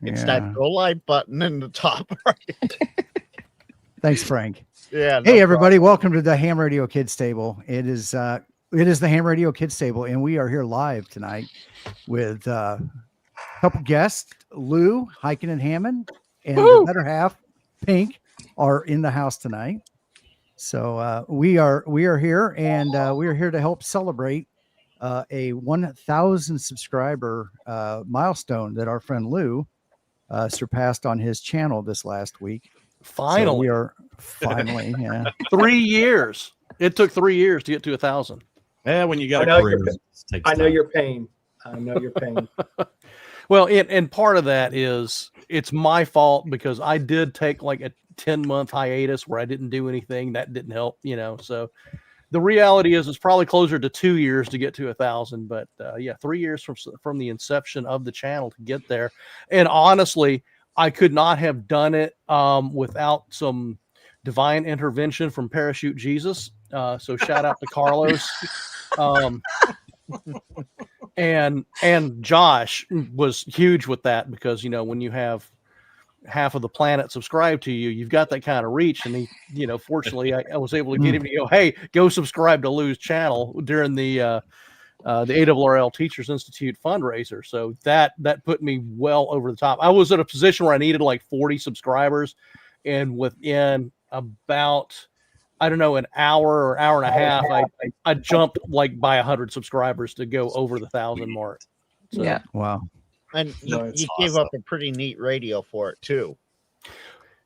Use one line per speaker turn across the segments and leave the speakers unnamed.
It's that go live button in the top right.
Thanks, Frank.
Yeah.
Hey, everybody. Welcome to the Ham Radio Kids Table. It is the Ham Radio Kids Table, and we are here live tonight with a couple guests. Lou, Hikin, and Hammin, and the better half, Pink, are in the house tonight. So we are here, and we are here to help celebrate a 1,000 subscriber milestone that our friend Lou surpassed on his channel this last week.
Finally,
so we are finally, yeah.
3 years. It took 3 years to get to 1,000.
Yeah, when you got a career,
I know your pain. I know your pain.
Well, and part of that is it's my fault because I did take like a 10-month hiatus where I didn't do anything. That didn't help, So the reality is it's probably closer to 2 years to get to 1,000. But yeah, 3 years from the inception of the channel to get there. And honestly, I could not have done it without some divine intervention from Parachute Jesus. So shout out to Carlos. And Josh was huge with that because, when you have half of the planet subscribe to you, you've got that kind of reach. And he, fortunately I was able to get him to go, hey, go subscribe to Lou's channel during the ARRL Teachers Institute fundraiser. So that put me well over the top. I was in a position where I needed like 40 subscribers, and within about, I don't know, an hour or hour and a half, I jumped like by 100 subscribers to go over the 1,000 mark. So,
yeah. Wow.
And you gave up a pretty neat radio for it too.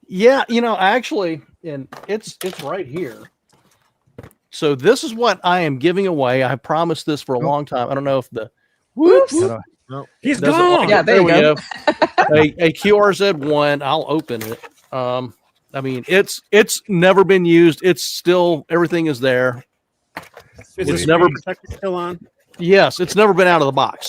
Yeah. Actually, and it's right here. So this is what I am giving away. I promised this for a long time. I don't know if the
he's gone.
Yeah, there we go. a QRZ1. I'll open it. I mean, it's never been used. It's still, everything is there.
It's never still on.
Yes, it's never been out of the box.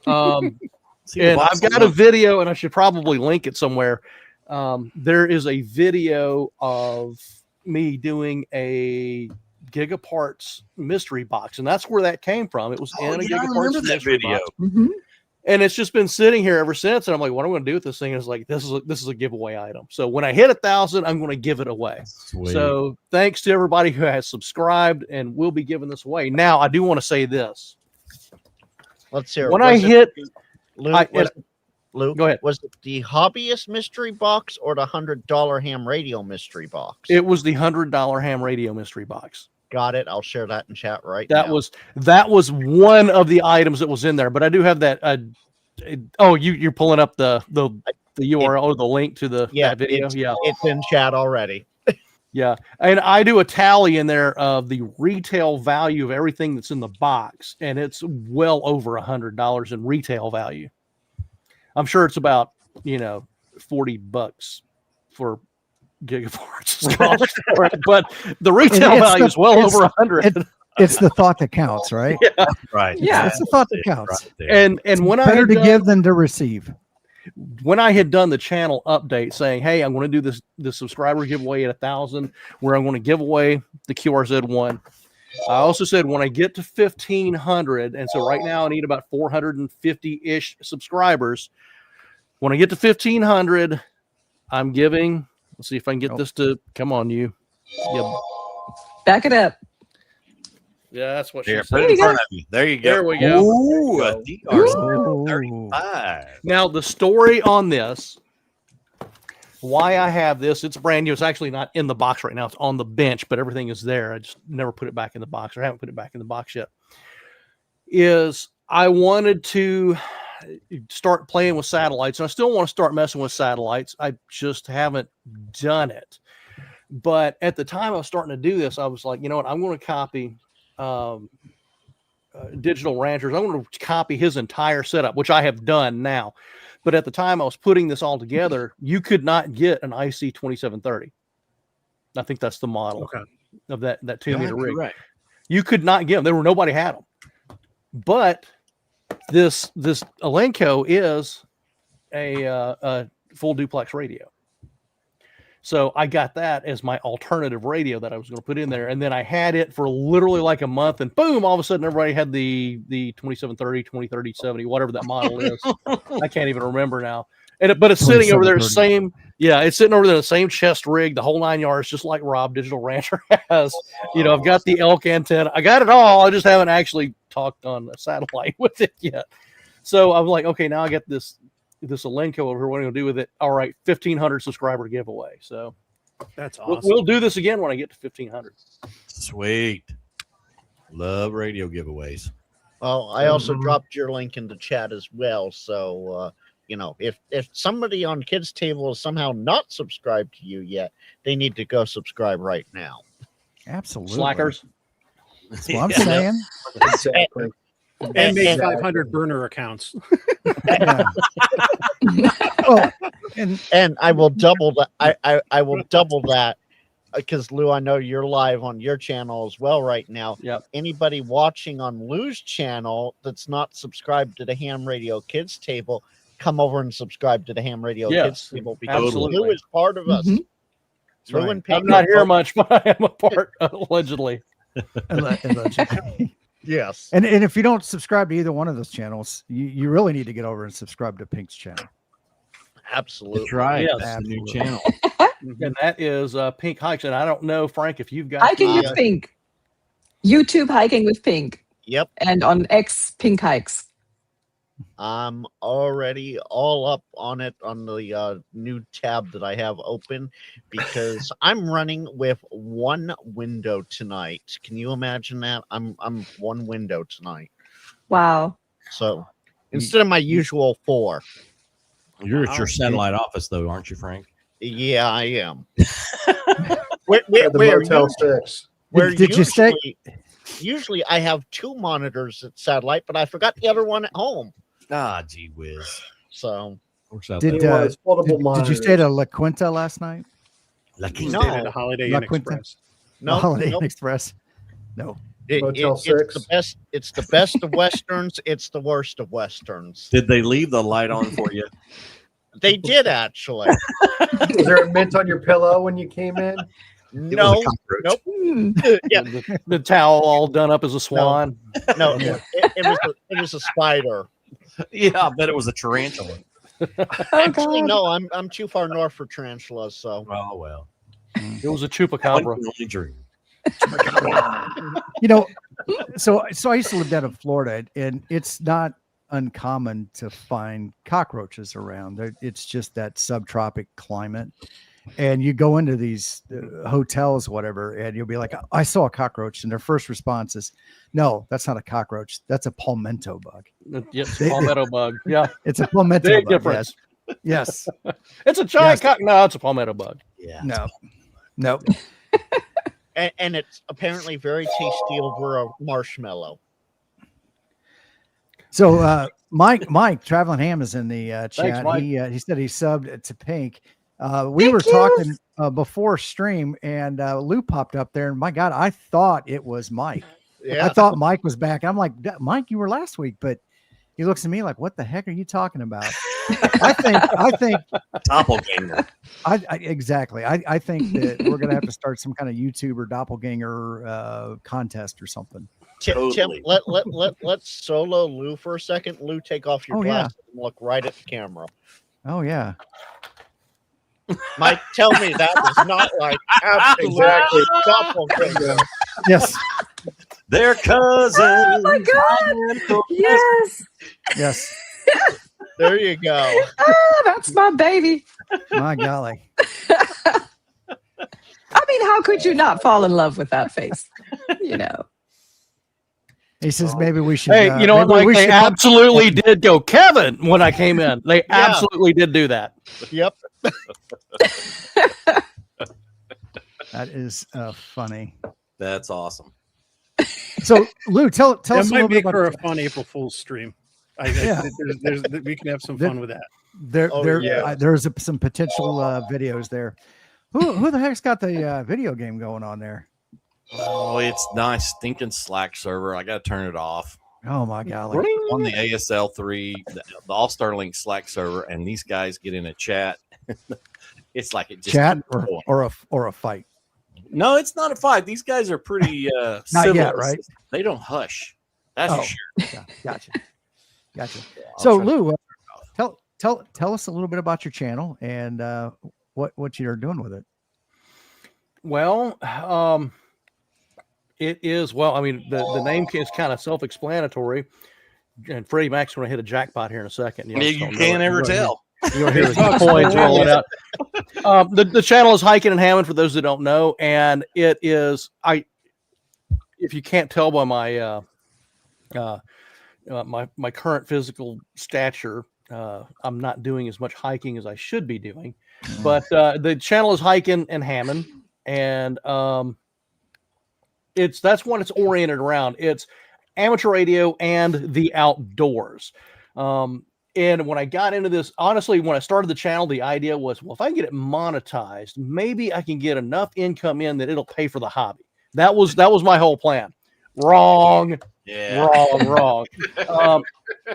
And I've got a video, and I should probably link it somewhere. There is a video of me doing a Gigaparts mystery box, and that's where that came from. It was in a Gigaparts mystery
video.
Box. And it's just been sitting here ever since. And I'm like, what am I going to do with this thing? And it's like, this is a giveaway item. So when I hit 1,000, I'm going to give it away.
Sweet.
So thanks to everybody who has subscribed, and we'll be giving this away. Now, I do want to say this.
Let's hear.
When I hit,
Lou,
go ahead.
Was it the hobbyist mystery box or the $100 ham radio mystery box?
It was the $100 ham radio mystery box.
Got it. I'll share that in chat right now.
That was one of the items that was in there, but I do have that. You're pulling up the URL or the link to that video.
It's in chat already.
Yeah, and I do a tally in there of the retail value of everything that's in the box, and it's well over $100 in retail value. I'm sure it's about $40 for Gigaparts, but the retail value is well over 100.
It's the thought that counts, right?
Yeah,
right.
Yeah, it's the thought that counts.
Right,
and when
it's better to give than to receive.
When I had done the channel update saying, hey, I'm going to do this subscriber giveaway at 1,000, where I'm going to give away the QRZ1. I also said when I get to 1,500, and so right now I need about 450-ish subscribers. When I get to 1,500, I'm giving. Let's see if I can get this to come on you. Yeah.
Back it up.
Yeah, that's what she
There,
said.
put it in front of you. There you go.
There we go.
Ooh, a DR35.
Now, the story on this, why I have this, it's brand new. It's actually not in the box right now. It's on the bench, but everything is there. I just never put it back in the box, or haven't put it back in the box yet. Is I wanted to start playing with satellites, and I still want to start messing with satellites. I just haven't done it. But at the time I was starting to do this, I was like, you know what? I'm going to copy Digital Ranchers. I'm going to copy his entire setup, which I have done now. But at the time I was putting this all together, you could not get an IC 2730. I think that's the model of that 2-meter rig.
Right.
You could not get them. Nobody had them. But this Elenco is a full duplex radio. So I got that as my alternative radio that I was going to put in there. And then I had it for literally like a month, and boom, all of a sudden everybody had the 2730, 2030, 70, whatever that model is. I can't even remember now. But it's sitting over there, it's sitting over there, the same chest rig, the whole 9 yards, just like Rob Digital Rancher has. I've got the elk antenna. I got it all. I just haven't actually talked on a satellite with it yet. So I'm like, okay, now I got this Elenco over here. What am I going to do with it? All right, 1,500 subscriber giveaway. So
That's awesome.
we'll do this again when I get to 1,500.
Sweet. Love radio giveaways.
Well, I also dropped your link in the chat as well. So, if somebody on Kids Table is somehow not subscribed to you yet, they need to go subscribe right now.
Absolutely.
Slackers.
That's what I'm saying.
Exactly.
And make 500 burner accounts.
Yeah. Well,
And I will double that. I will double that because Lou, I know you're live on your channel as well right now.
Yep.
Anybody watching on Lou's channel that's not subscribed to the Ham Radio Kids Table, come over and subscribe to the Ham Radio Kids Table because
absolutely.
Lou is part of us.
Mhm.
Lou
right.
and Pink
I'm not
are
here
both-
much, but I am a part, allegedly.
allegedly.
Yes.
And if you don't subscribe to either one of those channels, you really need to get over and subscribe to Pink's channel.
Absolutely.
That's right.
Yes.
That's the new
Absolutely.
channel.
And that is Pink Hikes. And I don't know, Frank, if you've got
Hiking
the,
with Pink. YouTube Hiking with Pink.
Yep.
And on X Pink Hikes.
I'm already all up on it on the new tab that I have open because I'm running with one window tonight. Can you imagine that? I'm one window tonight.
Wow.
So instead of my usual 4.
You're at your satellite office, though, aren't you, Frank?
Yeah, I am.
At the Motel 6.
Where
Did you say-
Usually I have 2 monitors at satellite, but I forgot the other one at home.
Ah, gee whiz.
So
Works out
Did,
there.
Did you stay to La Quinta last night?
La Quinta.
No.
Stayed at a Holiday
La
Inn
Quinta.
Express.
no,
Holiday
nope.
Inn Express. No.
Motel
It's
6.
the best. It's the best of westerns. It's the worst of westerns.
Did they leave the light on for you?
They did actually.
Was there a mint on your pillow when you came in?
No,
It was a cockroach.
nope.
Hmm.
Yeah,
the towel all done up as a swan.
no.
Yeah.
It was a spider.
Yeah, I bet it was a tarantula.
Oh,
Actually,
God.
no. I'm too far north for tarantulas. So
Oh, well.
It was a
One
chupacabra.
can only dream.
So I used to live down in Florida, and it's not uncommon to find cockroaches around. It's just that subtropic climate. And you go into these hotels, whatever, and you'll be like, I saw a cockroach. And their first response is, no, that's not a cockroach. That's a palmetto bug.
Yes, palmetto bug. Yeah,
It's a palmetto
big
bug.
difference.
Yes.
It's a giant
Yes.
No, it's a palmetto bug.
Yeah.
No.
and it's apparently very tasty over a marshmallow.
So Mike Traveling Ham is in the chat.
Mike.
He said he subbed to Pink. We were
Thank you.
talking before stream, and Lou popped up there, and my God, I thought it was Mike.
Yeah.
I thought Mike was back. I'm like, Mike, you were last week, but he looks at me like, what the heck are you talking about? I think
Doppelganger.
exactly. I think that we're gonna have to start some kind of YouTuber doppelganger contest or something.
Tim,
Totally.
let's solo Lou for a second. Lou, take off your
Oh, yeah.
glasses and look right at the camera.
Oh yeah.
Mike, tell me that was not like
Exactly.
doppelganger.
Yes.
They're cousins.
Oh my God. Yes.
Yes.
There you go.
Oh, that's my baby.
My golly.
I mean, how could you not fall in love with that face? You know.
He says maybe we should.
Hey, you know what?
maybe
Like
we
they
should-
absolutely did go Kevin when I came in. They absolutely did do that.
Yep.
That is funny.
That's awesome.
So Lou, tell us
That
a little
might
bit
make
about
for a fun April Fool's stream.
Yeah.
We can have some fun with that.
there's some potential videos there. Who the heck's got the video game going on there?
Oh, it's nice stinking Slack server. I got to turn it off.
Oh my golly.
On the ASL3, the All Starlink Slack server, and these guys get in a chat It's like it just
Chat
keeps going.
or a fight.
No, it's not a fight. These guys are pretty
Not
civil.
yet, right?
They don't hush. That's for sure.
Yeah, gotcha.
I'll
So
try to-
Lou, tell us a little bit about your channel and what you're doing with it.
Well, it is. Well, I mean, the name is kind of self-explanatory. And Freddie Mac's going to hit a jackpot here in a second.
Yeah, you can't ever tell.
You'll hear his coins rolling out. The channel is Hikin and Hammin for those that don't know, and it is if you can't tell by my my current physical stature, I'm not doing as much hiking as I should be doing. But the channel is Hikin and Hammin, and that's what it's oriented around. It's amateur radio and the outdoors. And when I got into this, honestly, when I started the channel, the idea was, well, if I can get it monetized, maybe I can get enough income in that it'll pay for the hobby. That was my whole plan. Wrong.
Yeah.
Wrong.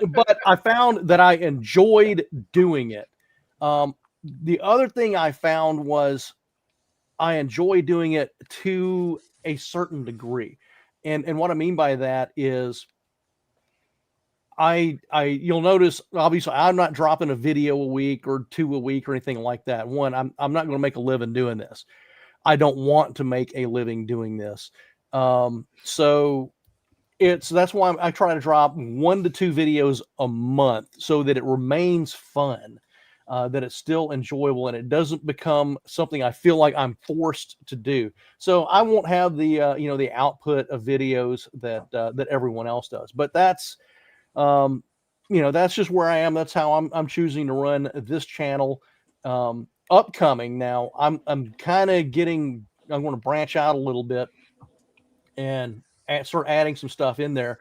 But I found that I enjoyed doing it. The other thing I found was I enjoy doing it to a certain degree. And what I mean by that is you'll notice, obviously, I'm not dropping a video a week or two a week or anything like that. One, I'm not going to make a living doing this. I don't want to make a living doing this. So that's why I try to drop 1 to 2 videos a month so that it remains fun, that it's still enjoyable and it doesn't become something I feel like I'm forced to do. So I won't have the the output of videos that everyone else does. But that's that's just where I am. That's how I'm choosing to run this channel. Upcoming now, I'm kind of getting. I'm going to branch out a little bit and start adding some stuff in there.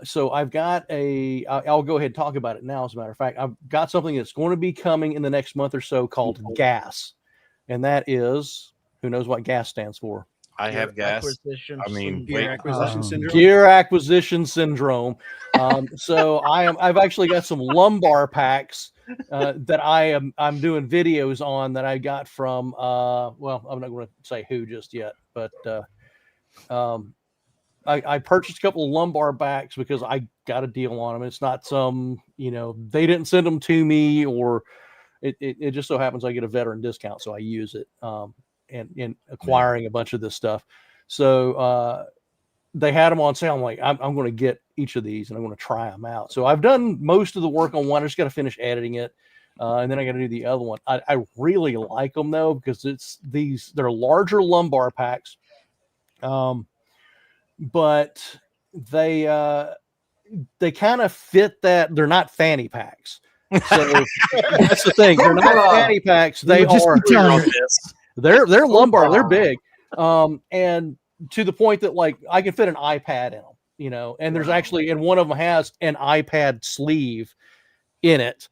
So I've got I'll go ahead and talk about it now. As a matter of fact, I've got something that's going to be coming in the next month or so called GAS, and that is, who knows what GAS stands for?
I have gas.
Acquisition
I mean,
Gear acquisition syndrome.
Gear acquisition syndrome. So I've actually got some lumbar packs that I'm doing videos on that I got from well, I'm not going to say who just yet, but I purchased a couple of lumbar packs because I got a deal on them. It's not some, they didn't send them to me, or it just so happens I get a veteran discount, so I use it. And acquiring a bunch of this stuff. So they had them on sale. I'm like, I'm going to get each of these and I'm going to try them out. So I've done most of the work on one. I just got to finish editing it. And then I got to do the other one. I really like them though, because they're larger lumbar packs. But they kind of fit that. They're not fanny packs. So that's the thing. They're not fanny packs. They are. They're lumbar. They're big, and to the point that like I can fit an iPad in them, And there's actually, and one of them has an iPad sleeve in it.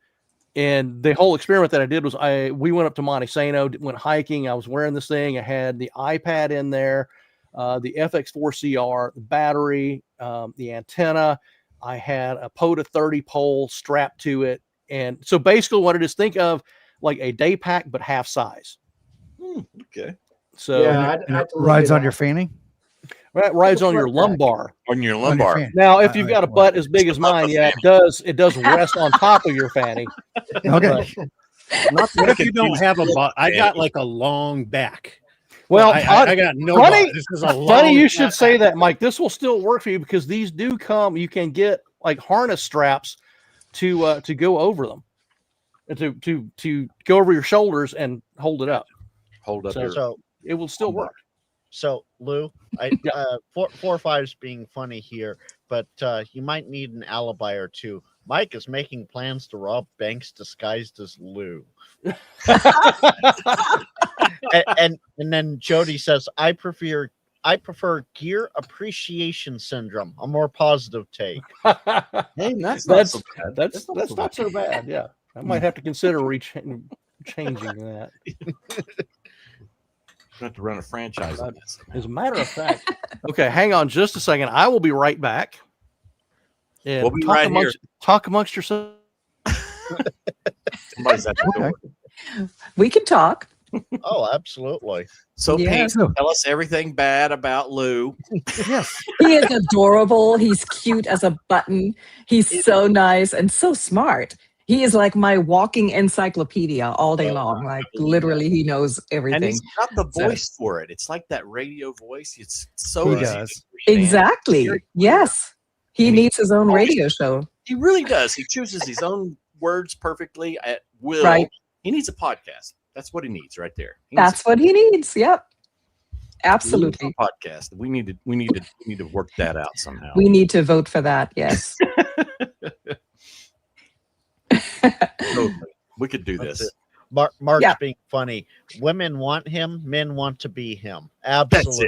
And the whole experiment that I did was we went up to Monte Sano, went hiking. I was wearing this thing. I had the iPad in there, the FX4CR, the battery, the antenna. I had a POTA 30 pole strapped to it, and so basically, what it is, think of like a day pack but half size.
Okay.
So
yeah,
it rides on your fanny.
That rides on your lumbar.
On your lumbar.
fanny.
Now, if you've got a butt as big as mine, yeah, it does rest on top of your fanny.
Okay.
What if you don't have a butt? I got like a long back.
Well,
I got no
funny,
butt. This is a long
funny you should say
back.
that, Mike. This will still work for you because these do come. You can get like harness straps to go over them, to go over your shoulders and hold it up.
Hold up.
So
It will still work.
So Lou, 4-5's being funny here, but you might need an alibi or two. Mike is making plans to rob banks disguised as Lou. and then Jody says, I prefer gear appreciation syndrome, a more positive take.
Hey, that's
That's
not
not so bad. Yeah, I might have to consider changing that.
Have to run a franchise on this.
As a matter of fact, okay, hang on just a second. I will be right back. And
We'll be right here.
talk amongst yourselves.
Somebody's at the door.
We can talk.
Oh, absolutely.
So,
Yeah.
Pete, tell us everything bad about Lou.
Yes.
He is adorable. He's cute as a button. He's so nice and so smart. He is like my walking encyclopedia all day long. Like literally, he knows
And
everything.
he's got the
So-
voice for it. It's like that radio voice. It's so
He
easy to
does.
understand.
Exactly.
Very clear.
Yes. He
And he
needs his own
always-
radio show.
He really does. He chooses his own words perfectly at will.
Right.
He needs a podcast. That's what he needs right there. He needs
That's what he needs. Yep.
a
Absolutely.
podcast. We need to work that out somehow.
We need to vote for that. Yes.
Totally. We could do
That's
this.
it. Mark's
Yeah.
being funny. Women want him. Men want to be him.
That's
Absolutely.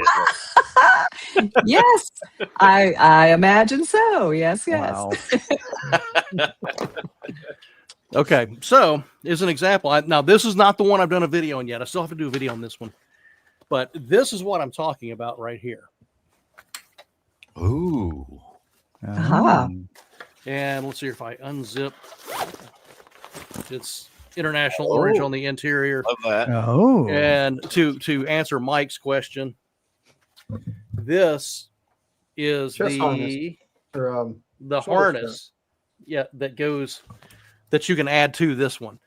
it.
Yes. I imagine so. Yes. Yes.
Wow.
Okay, so as an example, now this is not the one I've done a video on yet. I still have to do a video on this one, but this is what I'm talking about right here.
Ooh.
Aha.
And let's see if I unzip. It's international orange on the interior.
Love that.
Oh.
And to answer Mike's question, this is
Chest harness. Or,
the
shoulder
harness, that you can add to this one.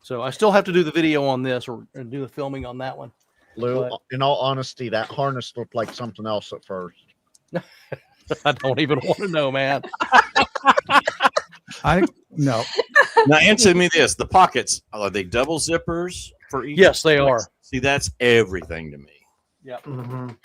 So I still have to do the video on this or do the filming on that one.
Lou,
But-
in all honesty, that harness looked like something else at first.
I don't even want to know, man.
No.
Now answer me this: the pockets, are they double zippers for each?
Yes, they are.
See, that's everything to me.
mhm.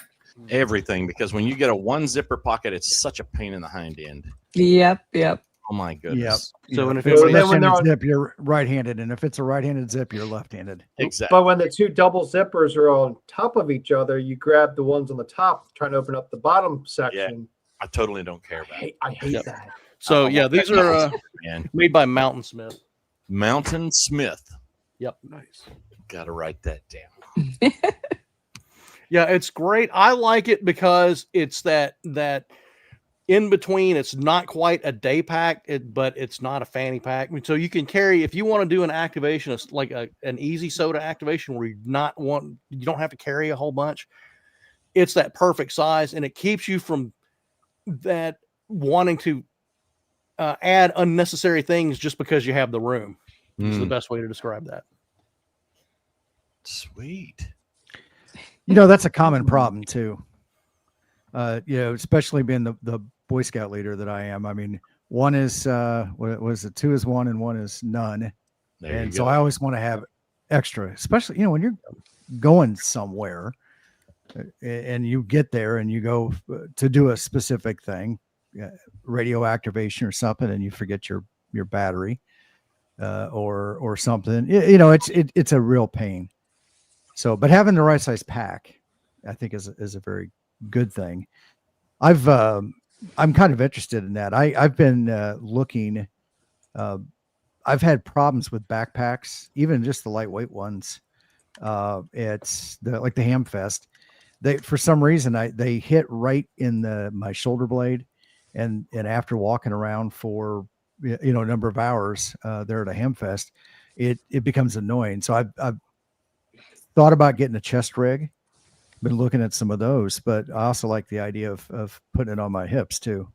Everything, because when you get a one zipper pocket, it's such a pain in the hind end.
Yep. Yep.
Oh my goodness.
So, and
if
if
it's a
Well, then when
left-handed
they're
zip, you're right-handed, and if it's a right-handed zip, you're left-handed.
Exactly.
But when the two double zippers are on top of each other, you grab the ones on the top, trying to open up the bottom section.
I totally don't care about it.
I hate
Yep.
that.
So yeah, these are
Man.
made by Mountain Smith.
Mountain Smith.
Yep. Nice.
Got to write that down.
Yeah, it's great. I like it because it's that in between. It's not quite a day pack, but it's not a fanny pack. So you can carry if you want to do an activation, it's like an easy SOTA activation where you don't have to carry a whole bunch. It's that perfect size, and it keeps you from that wanting to add unnecessary things just because you have the room. Is the best way to describe that.
Sweet.
That's a common problem too. Especially being the Boy Scout leader that I am. I mean, one is what was it? Two is one, and one is none.
There
And
you
so
go.
I always want to have extra, especially when you're going somewhere and you get there and you go to do a specific thing, radio activation or something, and you forget your battery or something. It's a real pain. So, but having the right size pack, I think is a very good thing. I'm kind of interested in that. I've been looking. I've had problems with backpacks, even just the lightweight ones. It's like the Hamfest. They for some reason they hit right in my shoulder blade, and after walking around for a number of hours there at a Hamfest, it becomes annoying. So I've thought about getting a chest rig. Been looking at some of those, but I also like the idea of putting it on my hips too.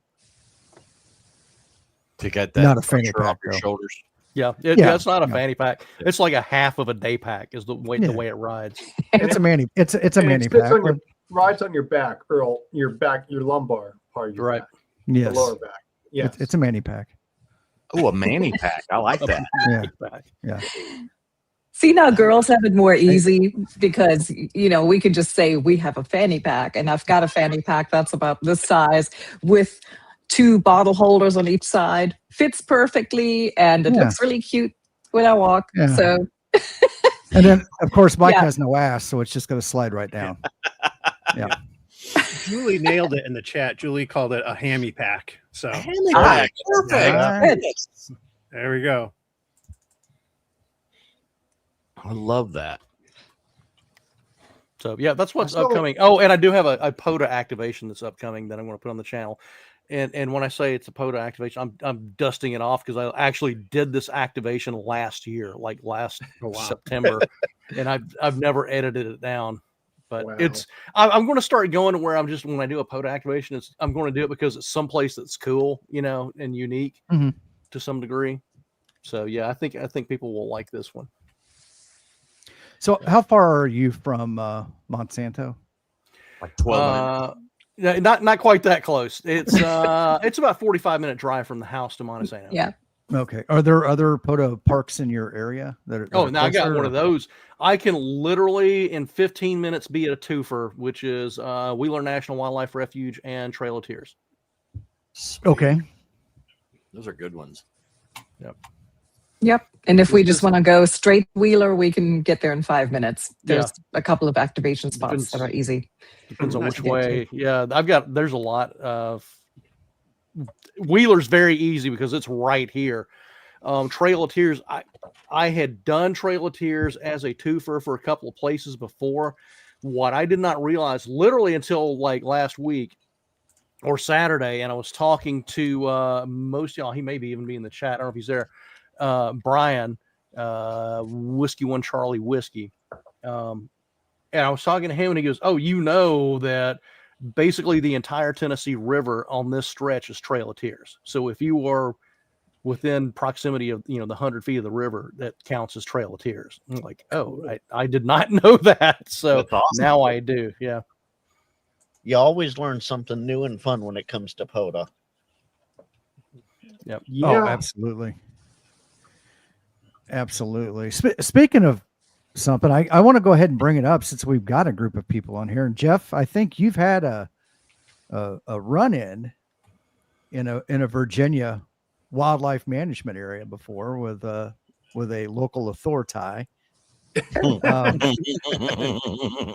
To get that
Not a fanny
pressure off
pack,
your
though.
shoulders.
Yeah,
Yeah,
it's not a
yeah.
fanny pack. It's like a half of a day pack is the way it rides.
It's a mani. It's a
And
mani
it sits
pack.
on rides on your back, Earl. Your lumbar part of your
Right.
back,
Yes,
the lower back. Yeah.
it's a mani pack.
Oh, a manny pack. I like that.
Yeah.
Pack.
See, now girls have it more easy because, we can just say we have a fanny pack, and I've got a fanny pack that's about this size with 2 bottle holders on each side. Fits perfectly, and it
Yeah.
looks really cute when I walk.
Yeah.
So,
And then, of course, Mike
Yeah.
has no ass, so it's just going to slide right down. Yeah.
Julie nailed it in the chat. Julie called it a hammy pack. So
Hammy
Ah,
pack. Perfect.
Alright.
there we go.
I love that.
So yeah, that's what's
I saw-
upcoming. Oh, and I do have a POTA activation that's upcoming that I'm going to put on the channel. and when I say it's a POTA activation, I'm dusting it off because I actually did this activation last year, like last September, and I've never edited it down. But I'm going to start going to where I'm just, when I do a POTA activation, I'm going to do it because it's someplace that's cool, and unique to some degree. So yeah, I think people will like this one.
So how far are you from Monsanto?
Like 12 minutes.
Not quite that close. It's it's about 45-minute drive from the house to Monsanto.
Yeah.
Okay. Are there other POTA parks in your area that are
Now I got
closer,
one of those. I can literally in 15 minutes be at a twofer, which is Wheeler National Wildlife Refuge and Trail of Tears.
Sweet.
Okay.
Those are good ones.
Yep. And if we just want to go straight Wheeler, we can get there in 5 minutes. There's a couple of activation spots that are easy.
Depends on which way. Yeah, there's a lot of Wheeler's very easy because it's right here. Trail of Tears, I had done Trail of Tears as a twofer for a couple of places before. What I did not realize literally until like last week or Saturday, and I was talking to most of y'all, he may even be in the chat. I don't know if he's there. Brian, Whiskey One Charlie Whiskey. And I was talking to him and he goes, "Oh, that basically the entire Tennessee River on this stretch is Trail of Tears. So if you are within proximity of, the 100 feet of the river, that counts as Trail of Tears." I'm like, oh, I did not know that. So
awesome.
Now I do. Yeah.
You always learn something new and fun when it comes to POTA.
Yep.
Yeah.
Oh, absolutely. Absolutely. Speaking of something, I want to go ahead and bring it up since we've got a group of people on here. And Jeff, I think you've had a run-in in a Virginia wildlife management area before with a local authority.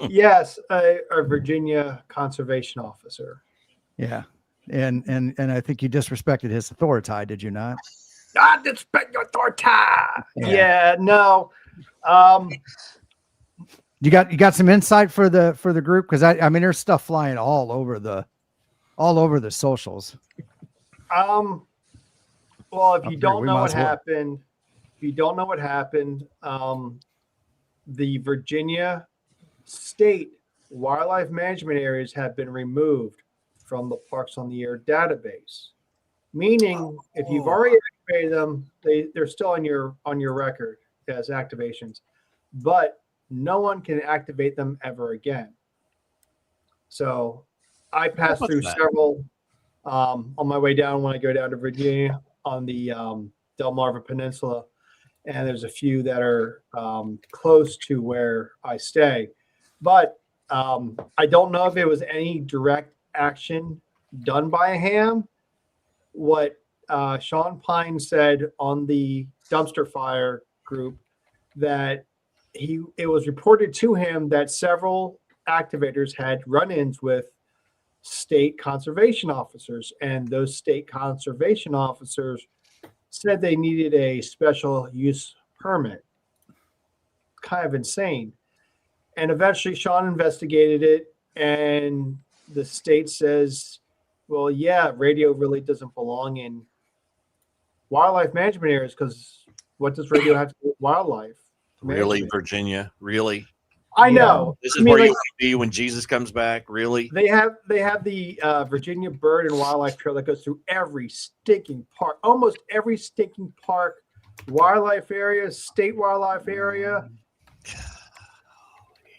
Yes, a Virginia conservation officer.
Yeah. And I think you disrespected his authority, did you not?
I disrespect your authority.
Yeah.
No.
You got some insight for the group? Because I mean there's stuff flying all over the socials.
Well, if you don't know what happened, the Virginia state wildlife management areas have been removed from the Parks on the Air database. Meaning, if you've already activated them, they're still on your record as activations, but no one can activate them ever again. So I passed through several on my way down when I go down to Virginia on the Delmarva Peninsula, and there's a few that are close to where I stay. But I don't know if it was any direct action done by Ham. What Sean Pine said on the dumpster fire group, that it was reported to him that several activators had run-ins with state conservation officers, and those state conservation officers said they needed a special use permit. Kind of insane. And eventually Sean investigated it, and the state says, well, yeah, radio really doesn't belong in wildlife management areas, because what does radio have to do with wildlife
Really,
management?
Virginia? Really?
I know.
This is where you want to be when Jesus comes back? Really?
They have the Virginia Bird and Wildlife Trail that goes through every stinking park, almost every stinking park, wildlife area, state wildlife area.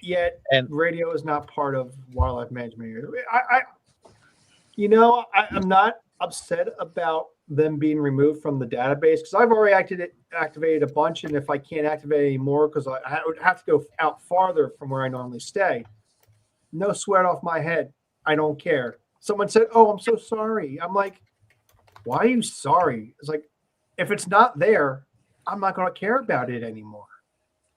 Yet radio is not part of wildlife management area. I'm not upset about them being removed from the database, because I've already activated a bunch, and if I can't activate any more, because I would have to go out farther from where I normally stay. No sweat off my head. I don't care. Someone said, "Oh, I'm so sorry." I'm like, why are you sorry? It's like, if it's not there, I'm not going to care about it anymore.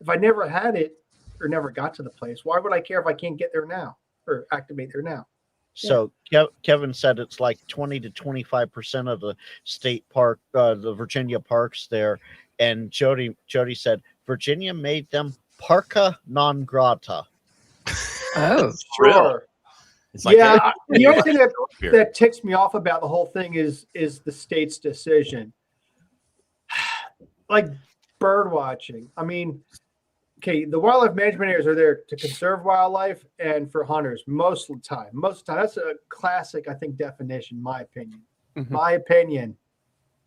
If I never had it or never got to the place, why would I care if I can't get there now or activate there now?
So Kevin said it's like 20 to 25% of the state park, the Virginia parks there. And Jody said Virginia made them parca non grata.
Oh,
Sure.
It's like,
Yeah,
hey,
the only thing that,
here.
that ticks me off about the whole thing is the state's decision. Like bird watching. I mean, okay, the wildlife management areas are there to conserve wildlife and for hunters most of the time. Most of the time, that's a classic, I think, definition. My opinion.
Mhm.
My opinion.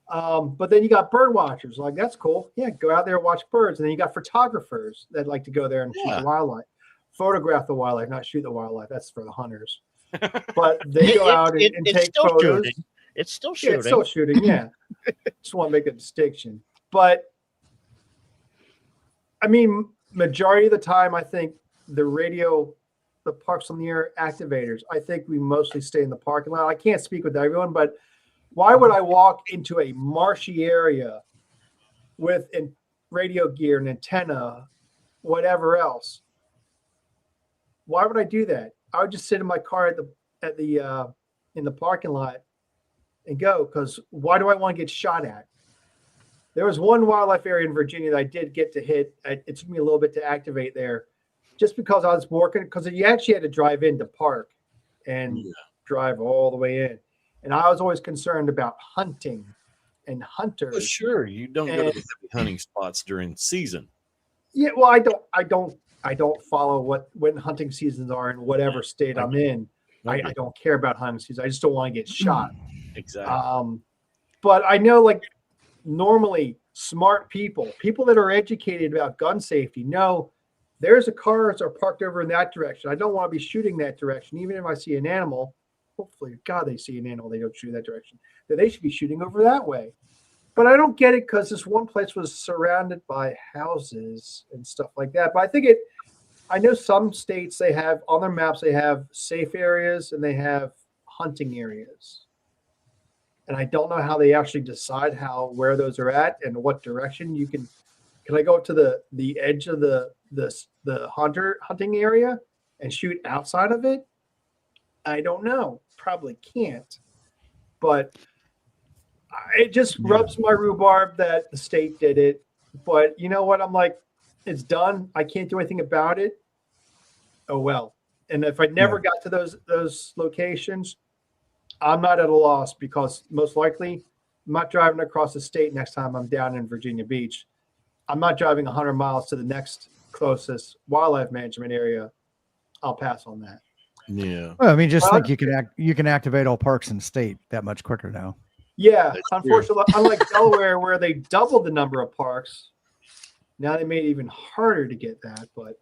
But then you got bird watchers. Like that's cool. Yeah, go out there and watch birds. And then you got photographers that like to go there and shoot
Yeah.
the wildlife, photograph the wildlife, not shoot the wildlife. That's for the hunters. But they go out and
It's
take
still
photos.
shooting. It's still
Yeah,
shooting.
it's still shooting. Yeah, just want to make a distinction. But I mean, majority of the time, I think the parks on the air activators. I think we mostly stay in the parking lot. I can't speak with everyone, but why would I walk into a marshy area with radio gear, an antenna, whatever else? Why would I do that? I would just sit in my car in the parking lot and go, because why do I want to get shot at? There was one wildlife area in Virginia that I did get to hit. It took me a little bit to activate there, just because I was working, because you actually had to drive in to park and drive all the way in. And I was always concerned about hunting and hunters.
Well, sure, you don't go to the heavy hunting spots during season.
Yeah, well, I don't follow when hunting seasons are in whatever state I'm in.
Okay.
I don't care about hunting season. I just don't want to get shot.
Exactly.
But I know, like, normally smart people that are educated about gun safety know there's a cars are parked over in that direction. I don't want to be shooting that direction, even if I see an animal. Hopefully, God, they see an animal, they don't shoot that direction. That they should be shooting over that way. But I don't get it, because this one place was surrounded by houses and stuff like that. But I know some states, they have on their maps, they have safe areas and they have hunting areas. And I don't know how they actually decide where those are at and what direction you can I go to the edge of the hunting area and shoot outside of it? I don't know. Probably can't. But it just rubs my rhubarb that the state did it. But you know what? I'm like, it's done. I can't do anything about it. Oh well. And if I never got to those locations, I'm not at a loss, because most likely I'm not driving across the state next time I'm down in Virginia Beach. I'm not driving 100 miles to the next closest wildlife management area. I'll pass on that.
Yeah.
Well, I mean, just think you can activate all parks in the state that much quicker now.
Yeah,
That's
unfortunately, unlike Delaware, where they doubled the number of parks, now they made it even harder to get that. But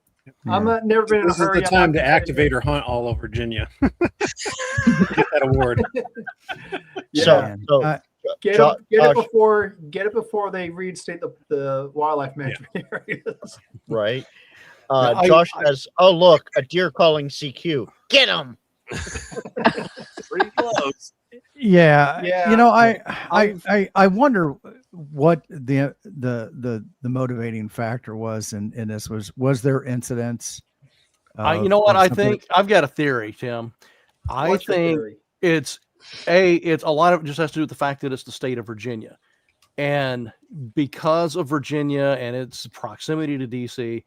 I'm never been in a
This is
hurry.
the time to activate or hunt all over Virginia. Get that award.
Yeah.
So
Get it before they reinstate the wildlife management areas.
right.
I-
Josh says, "Oh look, a deer calling CQ. Get him!"
Pretty close.
Yeah.
Yeah.
You know, I wonder what the motivating factor was in this. Was there incidents?
You know what?
of
I
something-
think I've got a theory, Tim. I
What's your
think
theory?
it's a lot of it just has to do with the fact that it's the state of Virginia, and because of Virginia and its proximity to DC,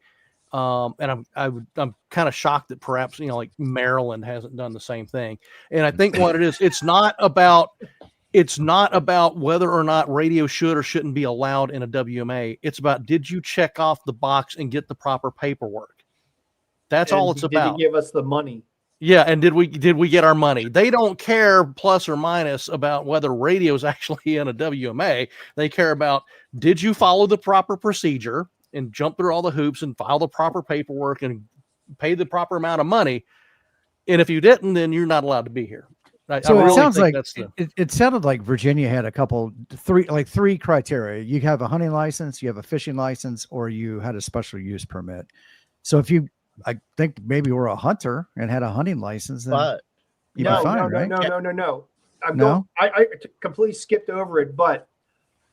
and I'm kind of shocked that perhaps like Maryland hasn't done the same thing. And I think what it is, it's not about whether or not radio should or shouldn't be allowed in a WMA. It's about, did you check off the box and get the proper paperwork? That's all it's about.
Did he give us the money?
Yeah, and did we get our money? They don't care plus or minus about whether radio is actually in a WMA. They care about, did you follow the proper procedure and jump through all the hoops and file the proper paperwork and pay the proper amount of money? And if you didn't, then you're not allowed to be here.
So it sounds like
that's the,
it sounded like Virginia had three criteria. You have a hunting license, you have a fishing license, or you had a special use permit. So if you, I think maybe were a hunter and had a hunting license, then
But
you'd be fine, right?
No.
No?
I completely skipped over it, but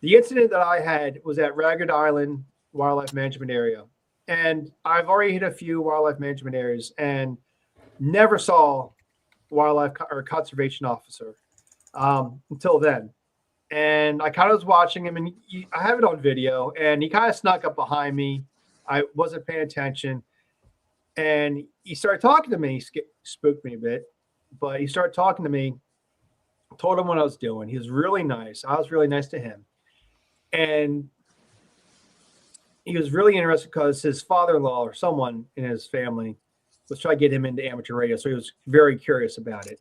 the incident that I had was at Ragged Island Wildlife Management Area. And I've already hit a few wildlife management areas and never saw wildlife or conservation officer until then. And I kind of was watching him, and I have it on video, and he kind of snuck up behind me. I wasn't paying attention. And he started talking to me. He spooked me a bit. but he started talking to me. Told him what I was doing. He was really nice. I was really nice to him, and he was really interested because his father-in-law or someone in his family was trying to get him into amateur radio. So he was very curious about it.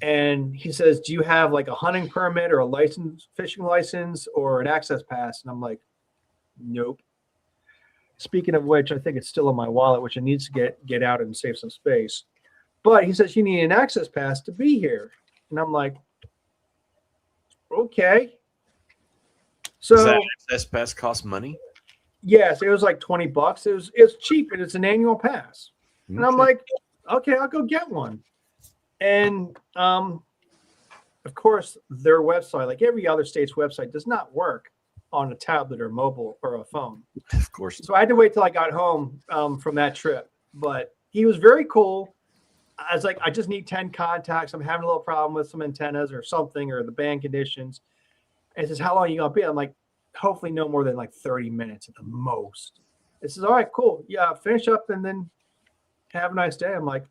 And he says, do you have like a hunting permit or a license, fishing license, or an access pass? And I'm like, nope. Speaking of which, I think it's still in my wallet, which I need to get out and save some space. But he says, you need an access pass to be here. And I'm like, okay. So
Does that access pass cost money?
yes, it was like $20. It's cheap and it's an annual pass. And I'm like, okay, I'll go get one. And of course, their website, like every other state's website, does not work on a tablet or mobile or a phone.
Of course.
So I had to wait till I got home from that trip. But he was very cool. I was like, I just need 10 contacts. I'm having a little problem with some antennas or something or the band conditions. And he says, how long are you going to be? I'm like, hopefully no more than like 30 minutes at the most. It says, all right, cool. Yeah, finish up and then have a nice day. I'm like,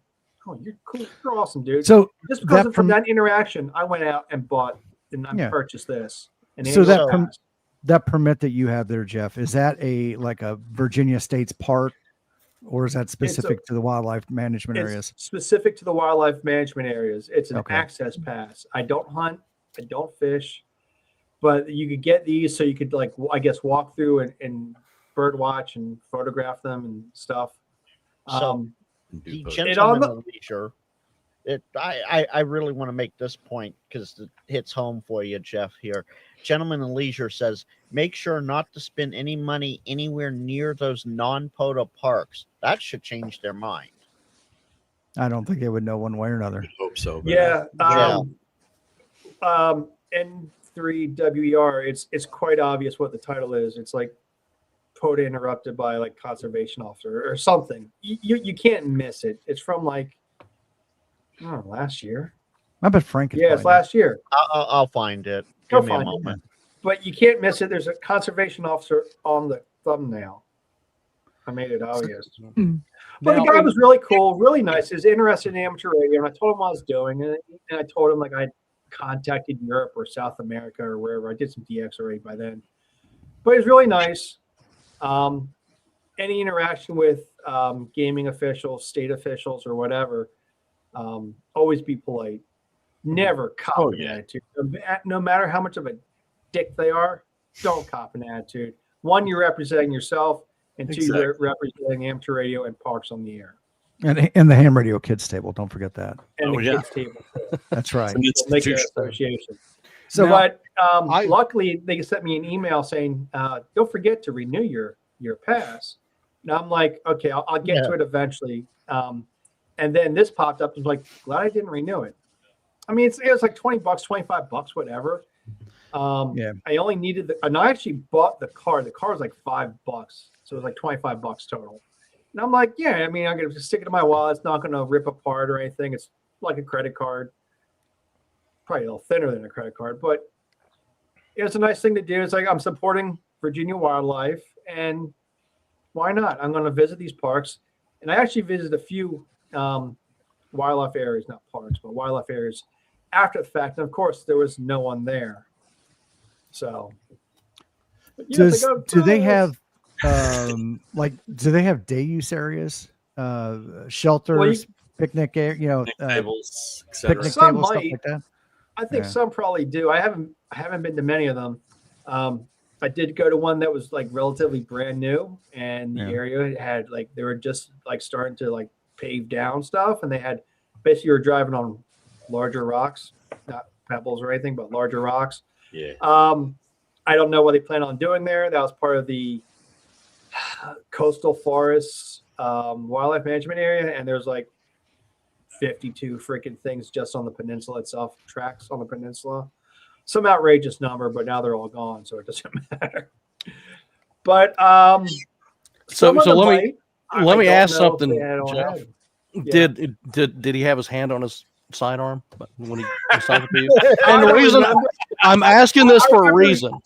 oh, you're cool. You're awesome, dude.
So
just because
that
from that interaction, I went out and bought and I purchased this. And
so that permit that you have there, Jeff, is that like a Virginia State's park, or is that specific to the wildlife management areas?
Specific to the wildlife management areas. It's an access pass. I don't hunt. I don't fish. But you could get these so you could, like, I guess, walk through and bird watch and photograph them and stuff.
So the gentleman of leisure, I really want to make this point because it hits home for you, Jeff, here. Gentleman in leisure says, make sure not to spend any money anywhere near those non-POTA parks. That should change their mind.
I don't think they would know one way or another.
I hope so.
Yeah. N3WER, it's quite obvious what the title is. It's like POTA interrupted by like conservation officer or something. You can't miss it. It's from like last year.
I bet Frank.
It's last year.
I'll find it.
Go
Give me a
find
moment.
it. But you can't miss it. There's a conservation officer on the thumbnail. I made it obvious. But the guy was really cool, really nice. He was interested in amateur radio, and I told him what I was doing, and I told him like I contacted Europe or South America or wherever. I did some DX already by then. But he was really nice. Any interaction with gaming officials, state officials, or whatever, always be polite. Never cop an attitude. No matter how much of a dick they are, don't cop an attitude. One, you're representing yourself, and two, you're representing amateur radio and parks on the air.
And the ham radio kids table. Don't forget that.
And the kids table.
That's right.
Make an association. So, but luckily they sent me an email saying, "Don't forget to renew your pass." Now I'm like, okay, I'll get to it eventually. And then this popped up. I was like, glad I didn't renew it. I mean, it was like $20, $25, whatever. I only needed and I actually bought the car. The car was like $5, so it was like $25 total. And I'm like, yeah, I mean, I'm gonna just stick it in my wallet. It's not gonna rip apart or anything. It's like a credit card, probably a little thinner than a credit card, but it's a nice thing to do. It's like I'm supporting Virginia wildlife, and why not? I'm gonna visit these parks, and I actually visited a few wildlife areas, not parks, but wildlife areas after the fact. And of course, there was no one there. So,
do they have do they have day use areas, shelters, picnic area,
tables,
picnic
some
tables,
might.
stuff like that?
I think some probably do. I haven't been to many of them. I did go to one that was like relatively brand new, and the area had like they were just like starting to like pave down stuff, and they had basically you were driving on larger rocks, not pebbles or anything, but larger rocks.
Yeah.
I don't know what they plan on doing there. That was part of the coastal forests wildlife management area, and there's like 52 freaking things just on the peninsula itself, tracks on the peninsula. Some outrageous number, but now they're all gone, so it doesn't matter. But
so let me ask something, Jeff.
Yeah.
Did he have his hand on his sidearm when he was talking to you? And the reason I'm asking this for a reason,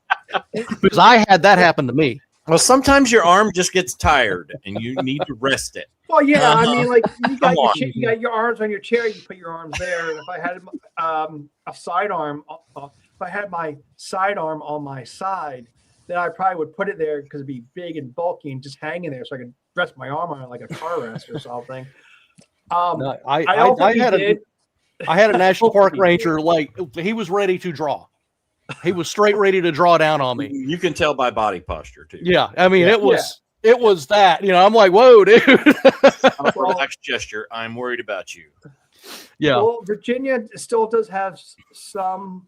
because I had that happen to me.
Well, sometimes your arm just gets tired and you need to rest it.
Well, yeah, I mean, like you got
Come on.
you got your arms on your chair, you put your arms there. And if I had a sidearm, if I had my sidearm on my side, then I probably would put it there because it'd be big and bulky and just hanging there, so I could rest my arm on it like a car rest or something.
No,
I don't think he did.
I had a national park ranger, like he was ready to draw. He was straight ready to draw down on me.
You can tell by body posture too.
Yeah, I mean it was that. You know, I'm like, whoa, dude.
On a relaxed gesture. I'm worried about you.
Yeah.
Well, Virginia still does have some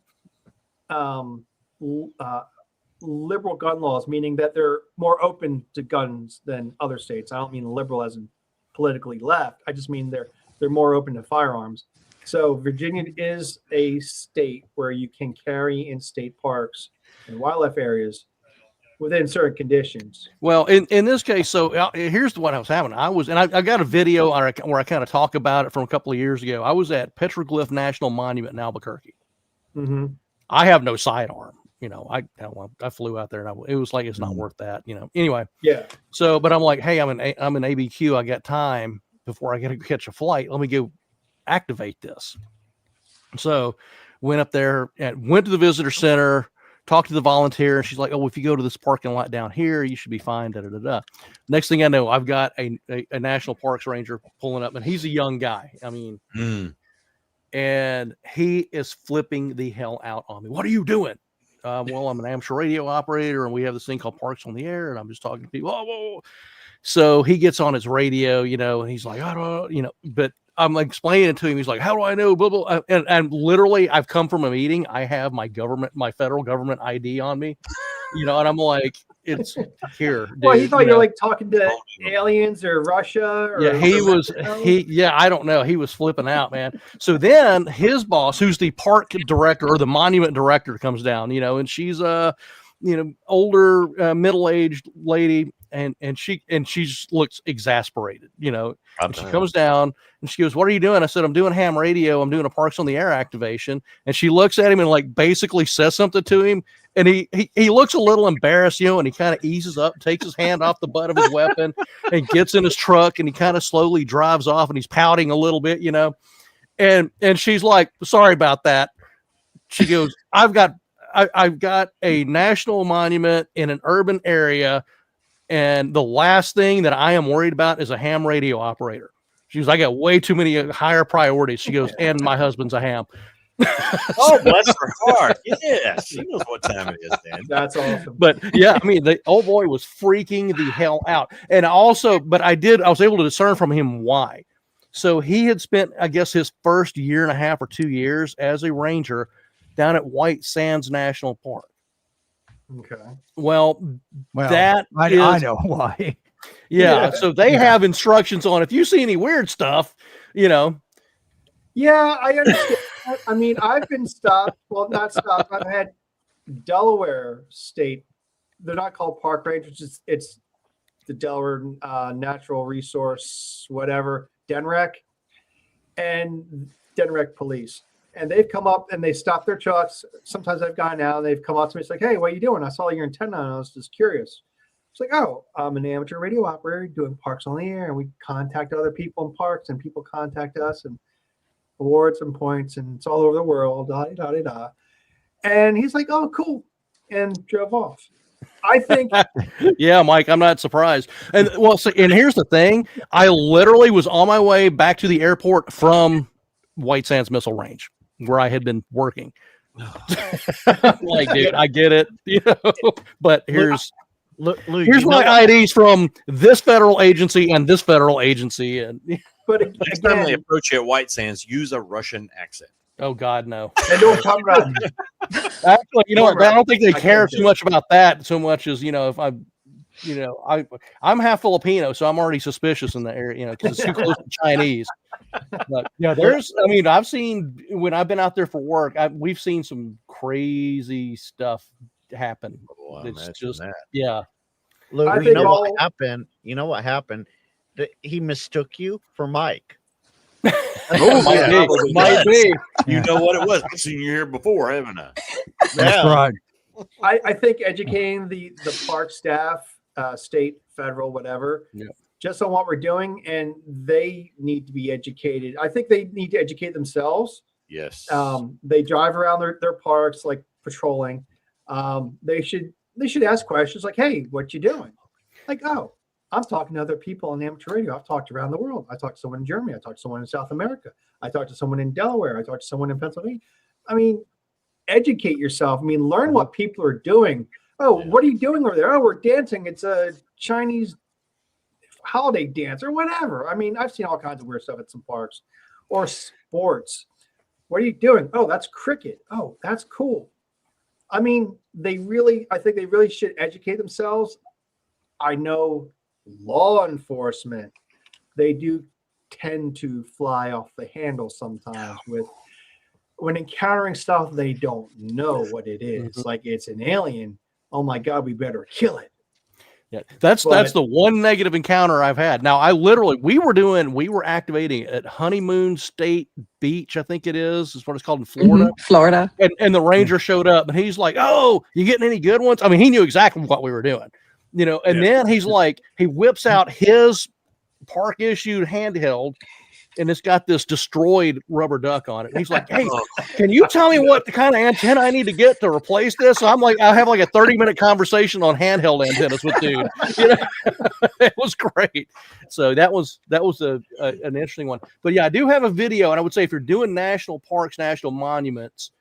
liberal gun laws, meaning that they're more open to guns than other states. I don't mean liberal as in politically left. I just mean they're more open to firearms. So Virginia is a state where you can carry in state parks and wildlife areas within certain conditions.
Well, in this case, so here's what I was having. I got a video where I kind of talk about it from a couple of years ago. I was at Petroglyph National Monument in Albuquerque.
Mm-hmm.
I have no sidearm. You know, I flew out there and it was like, it's not worth that, you know, anyway.
Yeah.
So, but I'm like, hey, I'm in ABQ. I got time before I got to catch a flight. Let me go activate this. So went up there and went to the visitor center, talked to the volunteer. And she's like, oh, if you go to this parking lot down here, you should be fine. Da, da, da, da. Next thing I know, I've got a national parks ranger pulling up, and he's a young guy. I mean, and he is flipping the hell out on me. What are you doing? Well, I'm an amateur radio operator, and we have this thing called Parks on the Air, and I'm just talking to people. Oh, whoa. So he gets on his radio, you know, and he's like, I don't know, you know, but I'm explaining it to him. He's like, how do I know? Blah, blah. And literally, I've come from a meeting. I have my federal government ID on me, you know, and I'm like, it's here. Dude,
Well, he thought you were like talking to aliens or Russia. Or
I don't know. He was flipping out, man. So then his boss, who's the park director or the monument director, comes down, you know, and she's a, you know, older, middle-aged lady. And she just looks exasperated, you know. And she comes down and she goes, what are you doing? I said, I'm doing ham radio. I'm doing a Parks on the Air activation. And she looks at him and like basically says something to him. And he looks a little embarrassed, you know, and he kind of eases up, takes his hand off the butt of his weapon and gets in his truck, and he kind of slowly drives off, and he's pouting a little bit, you know. And she's like, sorry about that. She goes, I've got a national monument in an urban area, and the last thing that I am worried about is a ham radio operator. She goes, I got way too many higher priorities. She goes, and my husband's a ham.
Oh, bless her heart. Yes, she knows what time it is, then.
That's awesome.
But yeah, I mean, the old boy was freaking the hell out. And also, but I was able to discern from him why. So he had spent, I guess, his first year and a half or 2 years as a ranger down at White Sands National Park.
Okay.
Well, that
I know why.
Yeah. So they have instructions on if you see any weird stuff, you know.
Yeah, I understand. I mean, I've been stopped. Well, not stopped. I've had Delaware State. They're not called park rangers. It's the Delaware Natural Resource, whatever, DNREC, and DNREC police. And they've come up and they stop their trucks. Sometimes I've gone out and they've come up to me. It's like, hey, what are you doing? I saw your antenna and I was just curious. It's like, oh, I'm an amateur radio operator doing Parks on the Air, and we contact other people in parks, and people contact us, and awards and points, and it's all over the world. And he's like, oh, cool, and drove off. I think.
Yeah, Mike, I'm not surprised. And well, so, and here's the thing: I literally was on my way back to the airport from White Sands Missile Range, where I had been working. Like, dude, I get it, you know, but here's my IDs from this federal agency and this federal agency, and
but
next time they approach you at White Sands, use a Russian accent.
Oh God, no!
And don't come around.
Actually, you know what? I don't think they care too much about that so much as, you know, if I'm half Filipino, so I'm already suspicious in the area, you know, because it's too close to Chinese. But yeah, I've seen when I've been out there for work, we've seen some crazy stuff happen.
Oh,
it's just
that.
Yeah.
Lou, you know what happened? You know what happened? He mistook you for Mike.
Might be.
You know what it was. I've seen you here before, haven't I?
That's right.
I think educating the park staff, state, federal, whatever, just on what we're doing, and they need to be educated. I think they need to educate themselves.
Yes.
They drive around their parks, like patrolling. They should ask questions like, "Hey, what you doing?" Like, "Oh, I'm talking to other people on amateur radio. I've talked around the world. I talked to someone in Germany. I talked to someone in South America. I talked to someone in Delaware. I talked to someone in Pennsylvania." I mean, educate yourself. I mean, learn what people are doing. Oh, what are you doing over there? Oh, we're dancing. It's a Chinese holiday dance or whatever. I mean, I've seen all kinds of weird stuff at some parks. Or sports. What are you doing? Oh, that's cricket. Oh, that's cool. I mean, I think they really should educate themselves. I know law enforcement, they do tend to fly off the handle sometimes when encountering stuff they don't know what it is. Like it's an alien. Oh my God, we better kill it.
Yeah, that's the one negative encounter I've had. Now, we were activating at Honeymoon State Beach, I think it is what it's called in Florida.
Florida.
And the ranger showed up and he's like, "Oh, you getting any good ones?" I mean, he knew exactly what we were doing, and then he's like, he whips out his park issued handheld and it's got this destroyed rubber duck on it. And he's like, "Hey, can you tell me what the kind of antenna I need to get to replace this?" So I'm like, I have like a 30-minute conversation on handheld antennas with dude. It was great. So that was an interesting one. But yeah, I do have a video, and I would say if you're doing national parks, national monuments,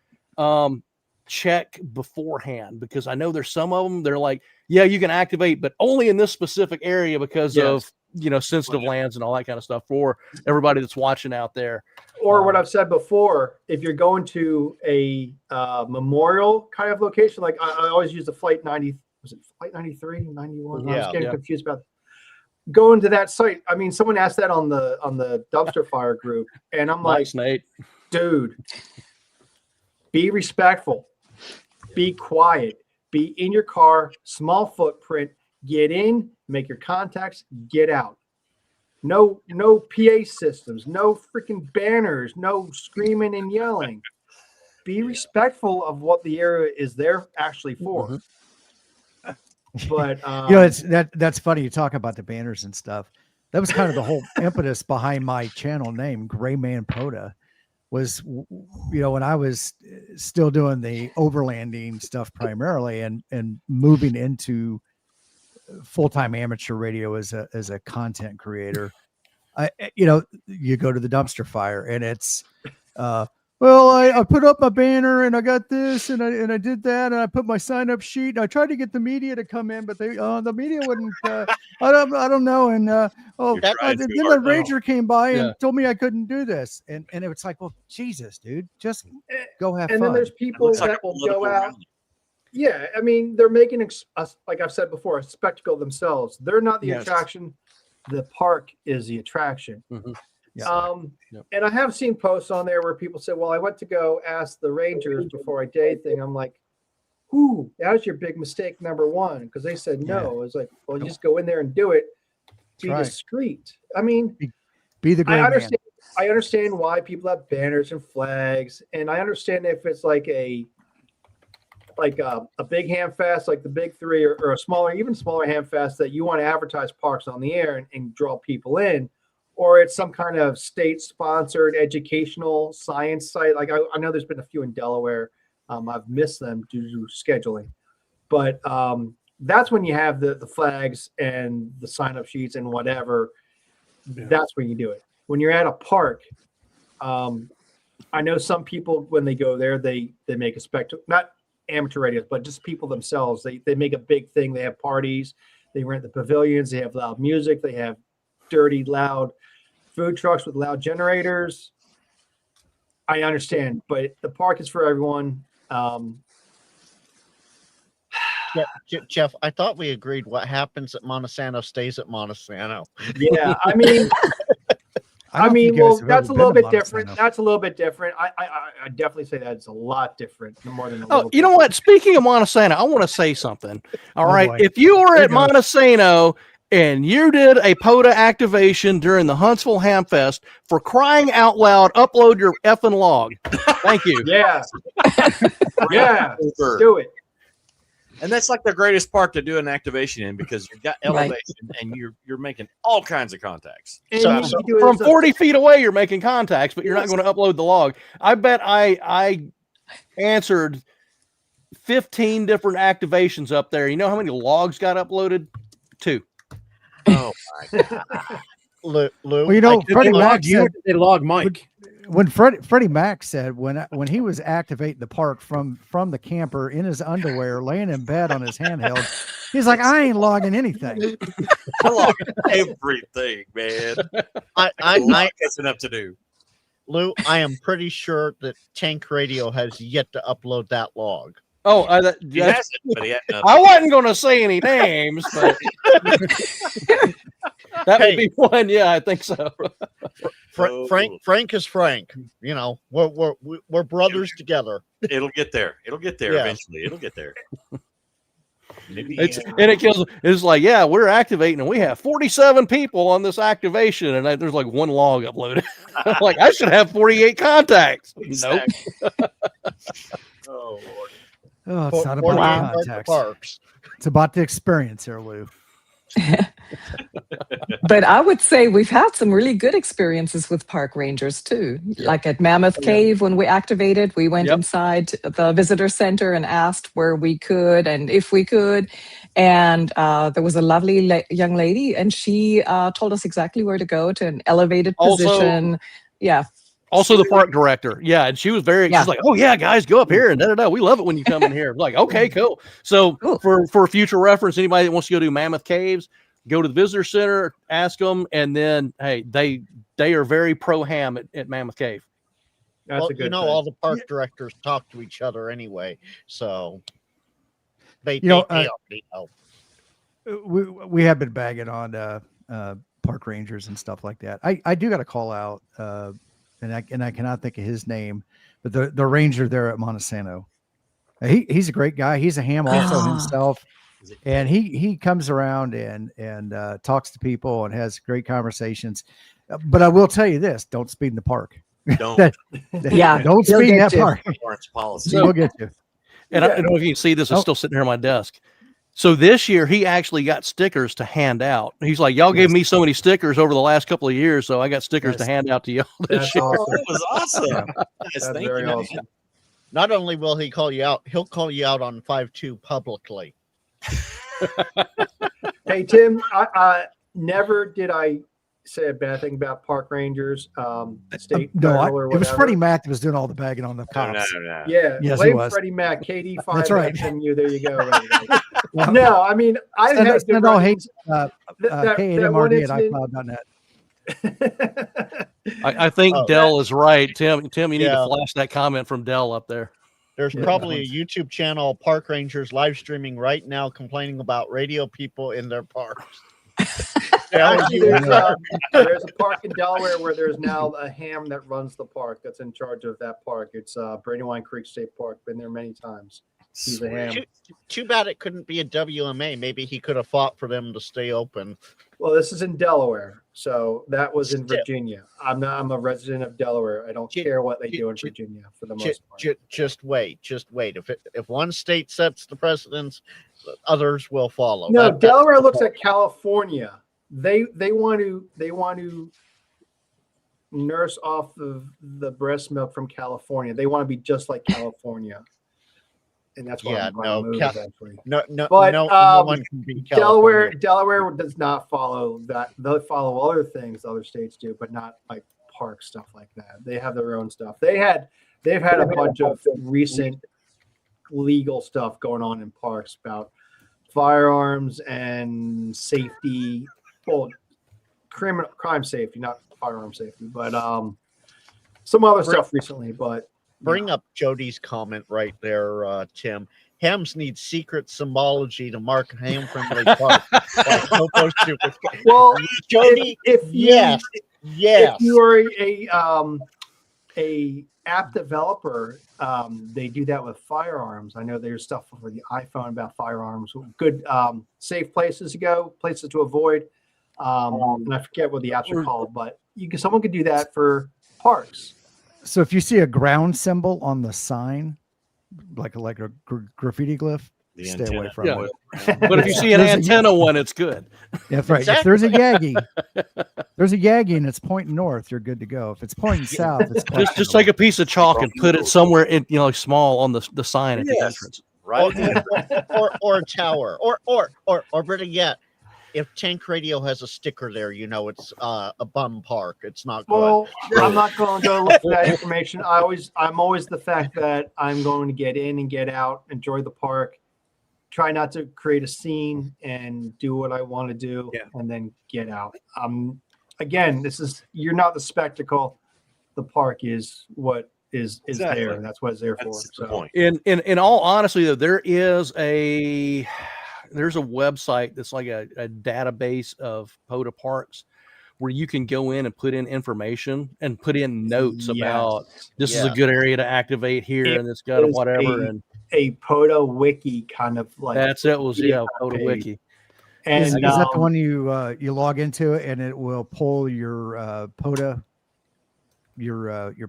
check beforehand, because I know there's some of them. They're like, yeah, you can activate, but only in this specific area because of sensitive lands and all that kind of stuff for everybody that's watching out there.
Or what I've said before, if you're going to a memorial kind of location, like I always use the Flight 90, was it Flight 93, 91? I was getting confused about going to that site. I mean, someone asked that on the dumpster fire group, and I'm like,
Nate.
Dude, be respectful, be quiet, be in your car, small footprint, get in, make your contacts, get out. No PA systems, no freaking banners, no screaming and yelling. Be respectful of what the area is there actually for. But
it's that's funny. You talk about the banners and stuff. That was kind of the whole impetus behind my channel name, Gray Man POTA, was, when I was still doing the overlanding stuff primarily and moving into full-time amateur radio as a content creator. You go to the dumpster fire and it's, I put up my banner and I got this and I did that and I put my sign up sheet. I tried to get the media to come in, but the media wouldn't. I don't know. And then the ranger came by and told me I couldn't do this. And it was like, well, Jesus, dude, just go have fun.
And then there's people that will go out. Yeah, I mean, they're making, like I've said before, a spectacle themselves. They're not the attraction. The park is the attraction. And I have seen posts on there where people say, well, I went to go ask the rangers before I did anything. I'm like, ooh, that was your big mistake, number one, because they said no. It's like, well, you just go in there and do it. Be discreet. I mean,
be the great man.
I understand why people have banners and flags, and I understand if it's like a big ham fest, like the big three, or a smaller, even smaller ham fest that you want to advertise parks on the air and draw people in, or it's some kind of state-sponsored educational science site. Like I know there's been a few in Delaware. I've missed them due to scheduling, but that's when you have the flags and the sign-up sheets and whatever. That's when you do it. When you're at a park, I know some people, when they go there, they make a spectacle, not amateur radios, but just people themselves. They make a big thing. They have parties. They rent the pavilions. They have loud music. They have dirty, loud food trucks with loud generators. I understand, but the park is for everyone.
Jeff, I thought we agreed what happens at Montesano stays at Montesano.
Yeah, I mean, that's a little bit different. That's a little bit different. I definitely say that it's a lot different. More than
you know what? Speaking of Montesano, I want to say something. All right, if you were at Montesano and you did a POTA activation during the Huntsville Hamfest, for crying out loud, upload your effing log. Thank you.
Yeah. Yeah. Do it.
And that's like the greatest park to do an activation in because you've got
Right.
elevation and you're making all kinds of contacts.
And
So-
you
so-
can do it
From
as a-
40 feet away, you're making contacts, but you're not going to upload the log. I bet I answered 15 different activations up there. You know how many logs got uploaded? 2.
Oh my God.
Lou,
Well, you know,
I-
Did
Freddie
they
Mac
log you or
said
did they log Mike?
when Freddie Mac said when he was activating the park from the camper in his underwear, laying in bed on his handheld, he's like, I ain't logging anything.
I log everything, man.
I,
I
I,
catching up to do.
Lou, I am pretty sure that Tank Radio has yet to upload that log.
Oh,
He hasn't, but he had
I wasn't going to say any names, but that would be one. Yeah, I think so.
Frank is Frank. You know, we're brothers together.
It'll get there. It'll get there
Yeah.
eventually. It'll get there. Maybe,
And it kills. It's like, yeah, we're activating, and we have 47 people on this activation, and there's like 1 log uploaded. Like, I should have 48 contacts. Nope.
Exactly. Oh Lord.
Oh, it's not about
Or
the
the
contacts.
parks.
It's about the experience here, Lou.
But I would say we've had some really good experiences with park rangers too. Like at Mammoth Cave, when we activated, we went
Yep.
inside the visitor center and asked where we could and if we could. And there was a lovely young lady, and she told us exactly where to go to an elevated
Also-
position. Yeah.
Also, the park director. Yeah, and she was
Yeah.
she's like, oh, yeah, guys, go up here. And da-da-da. We love it when you come in here. Like, okay, cool. So
Cool.
for future reference, anybody that wants to go do Mammoth Caves, go to the visitor center, ask them, and then, hey, they are very pro-ham at Mammoth Cave.
That's
Well,
a good
you know,
thing.
all the park directors talk to each other anyway, so they
know,
already know.
We have been bagging on park rangers and stuff like that. I do got to call out, and I cannot think of his name, but the ranger there at Montesano. He's a great guy. He's a ham also
Ah.
himself, and he comes around and talks to people and has great conversations. But I will tell you this: don't speed in the park.
Don't.
Yeah,
Don't
he'll
speed in
get
that
you.
park.
Lawrence policy.
He'll get you.
And I don't know if you can see this. It's still sitting here on my desk. So this year, he actually got stickers to hand out. He's like, y'all gave me so many stickers over the last couple of years, so I got stickers to hand out to y'all this
That's
year.
Oh,
awesome.
that was awesome. Guys,
That's
thank
very
you, man.
awesome.
Not only will he call you out, he'll call you out on 5-2 publicly.
Hey Tim, I never did I say a bad thing about park rangers, state
No,
federal or
it was
whatever.
Freddie Mac that was doing all the bagging on the
No,
cops.
no.
Yeah,
Yes, he
blame
was.
Freddie Mac, KD5.
That's right.
FMU, there you go. Right. No, I mean I
Send-
had good
send all hate,
run-ins. That one
K8MRD at
incident-
iCloud.net.
I think
Oh.
Dell is right. Tim, you need
Yeah.
to flash that comment from Dell up there.
There's
Yeah,
probably
that
a YouTube channel, Park Rangers, live streaming right now, complaining about radio people in their parks.
Actually,
you
there's a park in Delaware where there's now a ham that runs the park that's in charge of that park. It's Brandywine Creek State Park. Been there many times. He's a ham.
Too bad it couldn't be a WMA. Maybe he could have fought for them to stay open.
Well, this is in Delaware, so that was in
Still.
Virginia. I'm a resident of Delaware. I don't
Ju-
care what they
ju-
do in
ju-
Virginia for the most part.
Just wait. If one state sets the precedence, others will follow.
No,
That's
Delaware
the
looks
point.
at California. They want to nurse off of the breast milk from California. They want to be just like California, and that's why
Yeah,
I'm going
no,
to move
Cal-
eventually.
No,
But,
no
um,
one can be
Delaware
California.
does not follow that. They'll follow other things other states do, but not like park stuff like that. They have their own stuff. They've had a bunch of recent legal stuff going on in parks about firearms and safety. Well, crime safety, not firearm safety, but some other stuff recently. But
Bring up Jody's comment right there, Tim. Hams need secret symbology to mark ham-friendly park. Like Coco Super.
well,
Jody,
if
yes.
if you are a app developer, they do that with firearms. I know there's stuff for the iPhone about firearms. Good safe places to go, places to avoid. And I forget what the apps are called, but someone could do that for parks.
So if you see a ground symbol on the sign, like a graffiti glyph,
The
stay away
antenna
from
Yeah.
it.
But if you see an
There's a-
antenna one, it's good.
That's right. If there's a Yagi, and it's pointing north, you're good to go. If it's pointing south, it's
Just take a piece of chalk and put it somewhere in, small on the sign at the
Yes.
entrance.
Right.
or a tower, or better yet, if Tank Radio has a sticker there, it's a bum park. It's not good.
Well, I'm not going to go look for that information. I'm always the fact that I'm going to get in and get out, enjoy the park, try not to create a scene and do what I want to do, and then get out. Again, you're not the spectacle. The park is what is
Exactly.
there. That's what it's there
That's
for.
the point.
In all honesty, though, there's a website that's like a database of POTA parks where you can go in and put in information and put in notes about this is a good area to activate here, and it's got whatever.
A POTA wiki kind of like
POTA wiki.
And
is that the one you log into it and it will pull your POTA your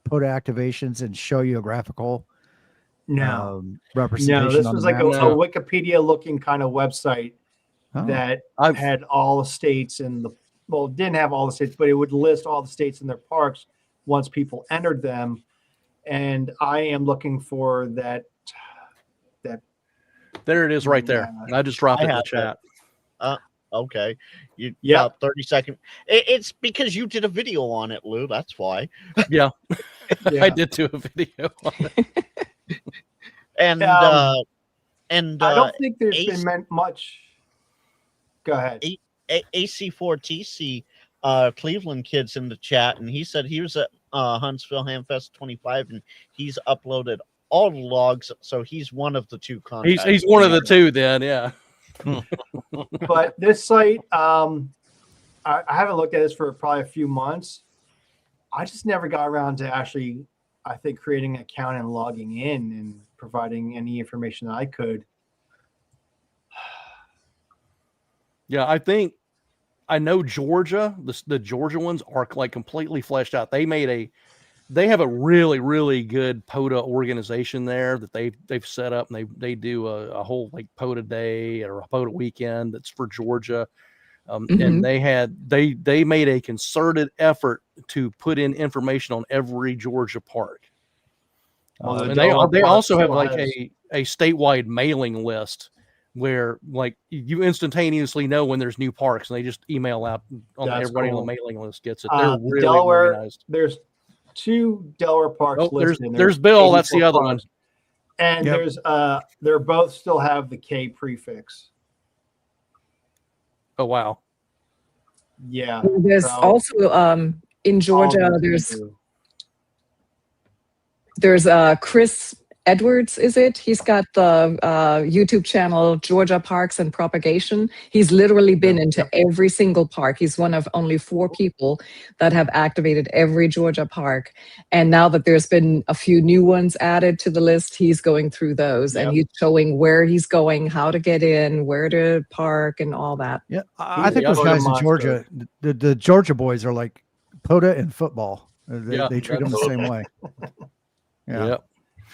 POTA activations and show you a graphical representation?
No, this
on
was
the
like a
map?
Wikipedia looking kind of website that had all the states and it didn't have all the states, but it would list all the states and their parks once people entered them. And I am looking for that.
There it is right there. I just dropped it in the chat.
Okay. About 30 seconds. It's because you did a video on it, Lou. That's why.
Yeah. I did do a video on it.
And
I don't think there's been much. Go ahead.
AC4TC Cleveland kid's in the chat, and he said he was at Huntsville Hamfest 25, and he's uploaded all the logs, so he's one of the two contacts.
He's one of the two then, yeah.
But this site, I haven't looked at this for probably a few months. I just never got around to actually, I think, creating an account and logging in and providing any information that I could.
Yeah, I know Georgia, the Georgia ones are like completely fleshed out. They have a really, really good POTA organization there that they've set up, and they do a whole like POTA day or a POTA weekend that's for Georgia. And they made a concerted effort to put in information on every Georgia park. And they also have like a statewide mailing list where like you instantaneously know when there's new parks, and they just email out on everybody on the mailing list gets it. They're really
Delaware,
organized.
There's 2 Delaware parks listed.
There's Bill. That's the other one.
And there's they're both still have the K prefix.
Oh wow.
Yeah.
There's also in Georgia. There's Chris Edwards, is it? He's got the YouTube channel Georgia Parks and Propagation. He's literally been into every single park. He's one of only 4 people that have activated every Georgia park. And now that there's been a few new ones added to the list, he's going through those and he's showing where he's going, how to get in, where to park, and all that.
Yeah, I think those guys in Georgia, the Georgia boys are like POTA in football. They treat them the same way.
Yeah.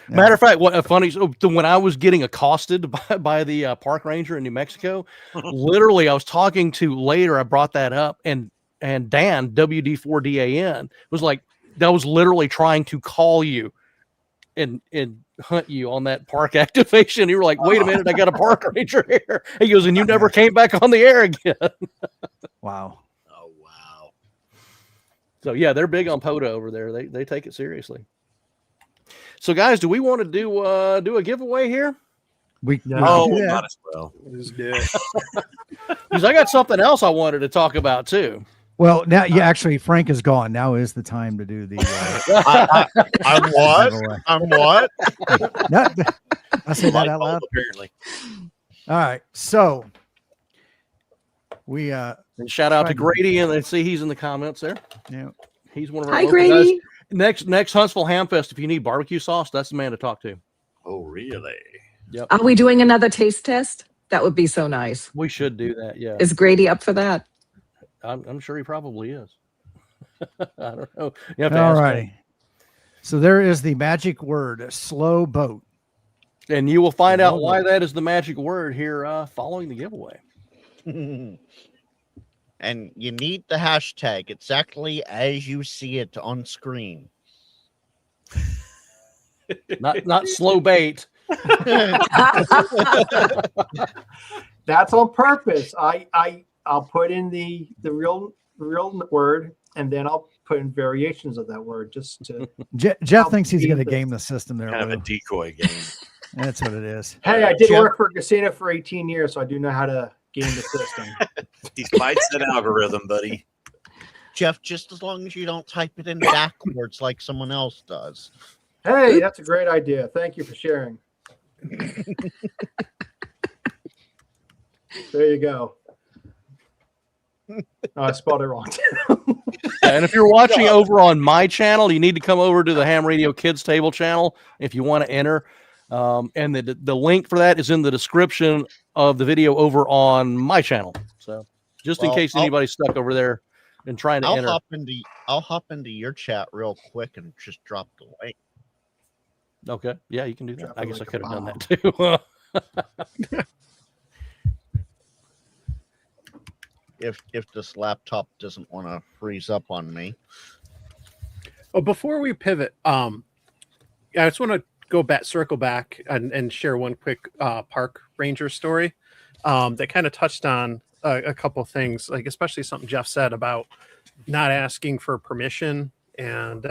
Matter of fact, what funny? So when I was getting accosted by the park ranger in New Mexico, literally, I was talking to later. I brought that up, and Dan WD4DAN was like, "That was literally trying to call you, and hunt you on that park activation." You were like, "Wait a minute, I got a park ranger here." He goes, "And you never came back on the air again."
Wow.
Oh wow.
So yeah, they're big on POTA over there. They take it seriously. So, guys, do we want to do a giveaway here?
We
might as well.
Let's do it.
Because I got something else I wanted to talk about too.
Well, now, actually, Frank is gone. Now is the time to do the.
I'm what? I'm what?
No, I say that out loud.
Apparently.
All right, so we
and shout out to Grady, and let's see he's in the comments there.
Yeah,
he's one of our
Hi,
local
Grady.
guys. Next Huntsville Hamfest, if you need barbecue sauce, that's the man to talk to.
Oh really?
Yep.
Are we doing another taste test? That would be so nice.
We should do that. Yeah.
Is Grady up for that?
I'm sure he probably is. I don't know. You have to
all
ask
righty.
him.
So there is the magic word, slow boat.
And you will find out why that is the magic word here following the giveaway.
And you need the hashtag exactly as you see it on screen.
Not slow bait.
That's on purpose. I'll put in the real word, and then I'll put in variations of that word just to.
Jeff thinks he's going to game the system there.
Kind of a decoy game.
That's what it is.
Hey, I did work for a casino for 18 years, so I do know how to game the system.
He fights that algorithm, buddy.
Jeff, just as long as you don't type it in backwards like someone else does.
Hey, that's a great idea. Thank you for sharing. There you go. Oh, I spelled it wrong.
And if you're watching over on my channel, you need to come over to the Ham Radio Kids Table channel if you want to enter. And the link for that is in the description of the video over on my channel. So just in case anybody's stuck over there and trying to enter.
I'll hop into your chat real quick and just drop the link.
Okay. Yeah, you can do that. I guess I could have done that too.
If this laptop doesn't want to freeze up on me.
Well, before we pivot, I just want to circle back and share one quick park ranger story that kind of touched on a couple things, like especially something Jeff said about not asking for permission and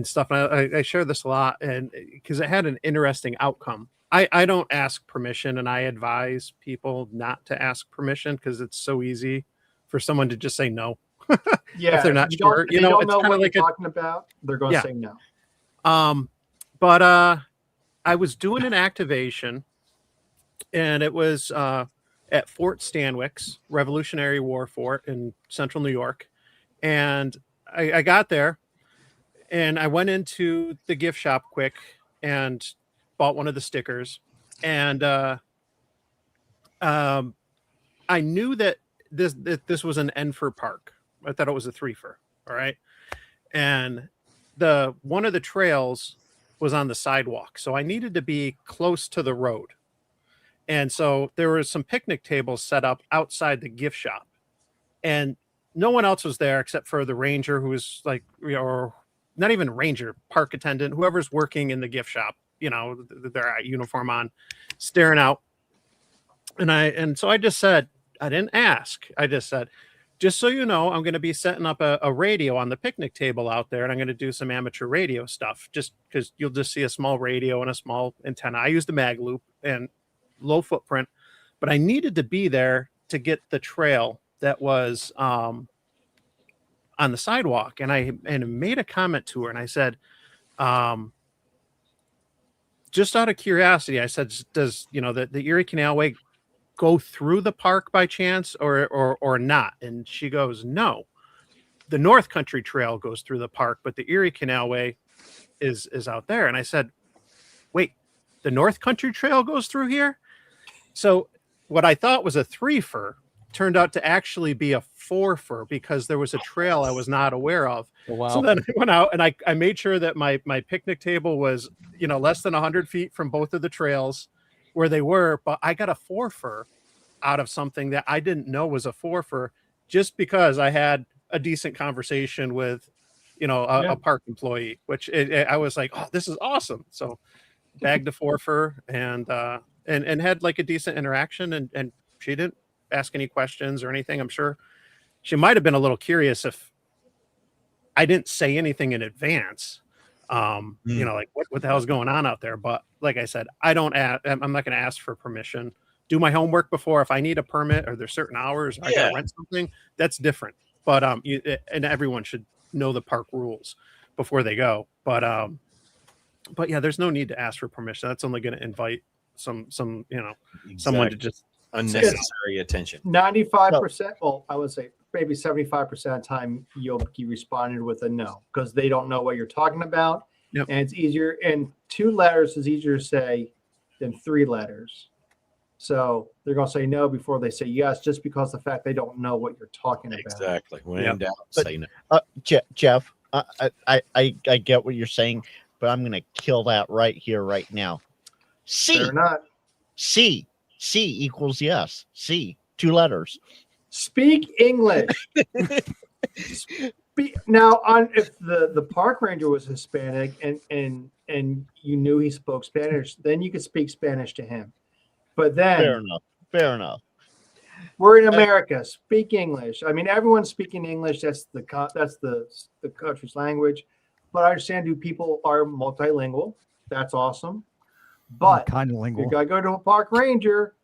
stuff. And I share this a lot, and because it had an interesting outcome. I don't ask permission, and I advise people not to ask permission because it's so easy for someone to just say no.
Yeah,
if they're not sure,
you know,
it's
know
kind
what
of like
you're talking about. They're going to say no.
But I was doing an activation, and it was at Fort Stanwix, Revolutionary War Fort in central New York. And I got there, and I went into the gift shop quick and bought one of the stickers. And I knew that this was an N for park. I thought it was a 3 for. All right. And one of the trails was on the sidewalk, so I needed to be close to the road. And so there were some picnic tables set up outside the gift shop, and no one else was there except for the ranger, who was like, or not even ranger, park attendant, whoever's working in the gift shop, their uniform on, staring out. And so I just said, I didn't ask. I just said, just so you know, I'm going to be setting up a radio on the picnic table out there, and I'm going to do some amateur radio stuff, just because you'll just see a small radio and a small antenna. I used a mag loop and low footprint, but I needed to be there to get the trail that was on the sidewalk. And I made a comment to her, and I said, just out of curiosity, I said, does the Erie Canalway go through the park by chance or not? And she goes, no, the North Country Trail goes through the park, but the Erie Canalway is out there. And I said, wait, the North Country Trail goes through here? So what I thought was a 3 for turned out to actually be a 4 for, because there was a trail I was not aware of.
Oh, wow.
So then I went out and I made sure that my picnic table was, less than 100 feet from both of the trails where they were, but I got a 4 for out of something that I didn't know was a 4 for, just because I had a decent conversation with, a park employee, which I was like, oh, this is awesome. So bagged a 4 for and had like a decent interaction, and she didn't ask any questions or anything. I'm sure she might have been a little curious if I didn't say anything in advance. Like what the hell's going on out there? But like I said, I'm not going to ask for permission. Do my homework before. If I need a permit or there's certain hours I got to rent something, that's different. But and everyone should know the park rules before they go. But yeah, there's no need to ask for permission. That's only going to invite someone to just
unnecessary attention.
95%. Well, I would say maybe 75% of the time you'll be responded with a no, because they don't know what you're talking about.
Yep.
And it's easier, and 2 letters is easier to say than 3 letters. So they're going to say no before they say yes, just because the fact they don't know what you're talking about.
Exactly. When in doubt, say no.
Jeff, I get what you're saying, but I'm going to kill that right here, right now. C.
They're not.
C. C equals yes. C. 2 letters.
Speak English. Now, if the park ranger was Hispanic and you knew he spoke Spanish, then you could speak Spanish to him. But then
Fair enough. Fair enough.
we're in America. Speak English. I mean, everyone's speaking English. That's the country's language. But I understand people are multilingual. That's awesome. But
kind of
you
lingual.
gotta go to a park ranger.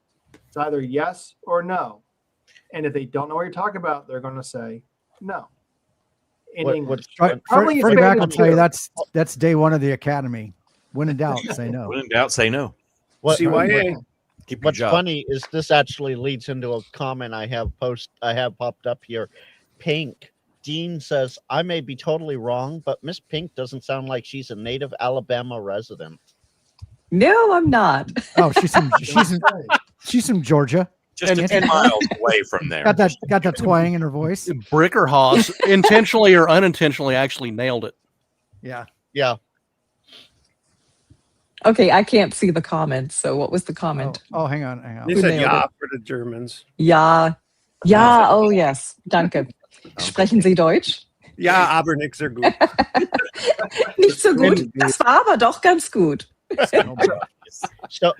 It's either yes or no. And if they don't know what you're talking about, they're going to say no. In English. Probably
Freddie Mac will
Spanish
tell you
too.
that's day one of the academy. When in doubt, say no.
When in doubt, say no.
CYA.
Keep your
What's
job.
funny is this actually leads into a comment I have popped up here. Pink. Dean says, I may be totally wrong, but Miss Pink doesn't sound like she's a native Alabama resident.
No, I'm not.
Oh, she's from Georgia.
Just a few miles away from there.
Got that twang in her voice.
Brickerhaus intentionally or unintentionally actually nailed it.
Yeah.
Yeah.
Okay, I can't see the comments. So what was the comment?
Oh, hang on.
They
Who
said
nailed
ja
it?
for the Germans.
Ja. Ja, oh yes. Danke. Sprechen Sie Deutsch?
Ja, aber nicht sehr gut.
Nicht so gut. Das war aber doch ganz gut.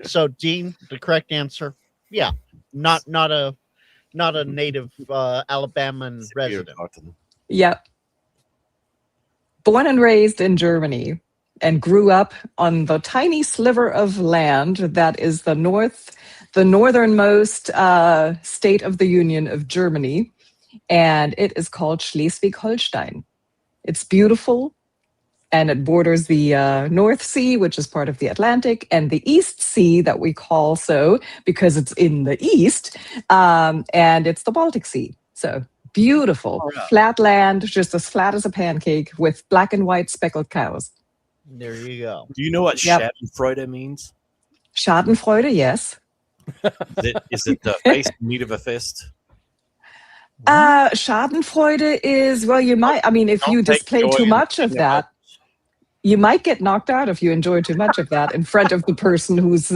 So Dean, the correct answer, yeah, not a native Alabama resident.
Yeah. Born and raised in Germany and grew up on the tiny sliver of land that is the northernmost state of the Union of Germany, and it is called Schleswig-Holstein. It's beautiful, and it borders the North Sea, which is part of the Atlantic, and the East Sea that we call so because it's in the east, and it's the Baltic Sea. So beautiful, flat land, just as flat as a pancake with black and white speckled cows.
There you go.
Do you know what Schadenfreude means?
Schadenfreude, yes.
Is it the face in need of a fist?
Schadenfreude is, well, you might, I mean, if you display too much of that, you might get knocked out if you enjoy too much of that in front of the person who's,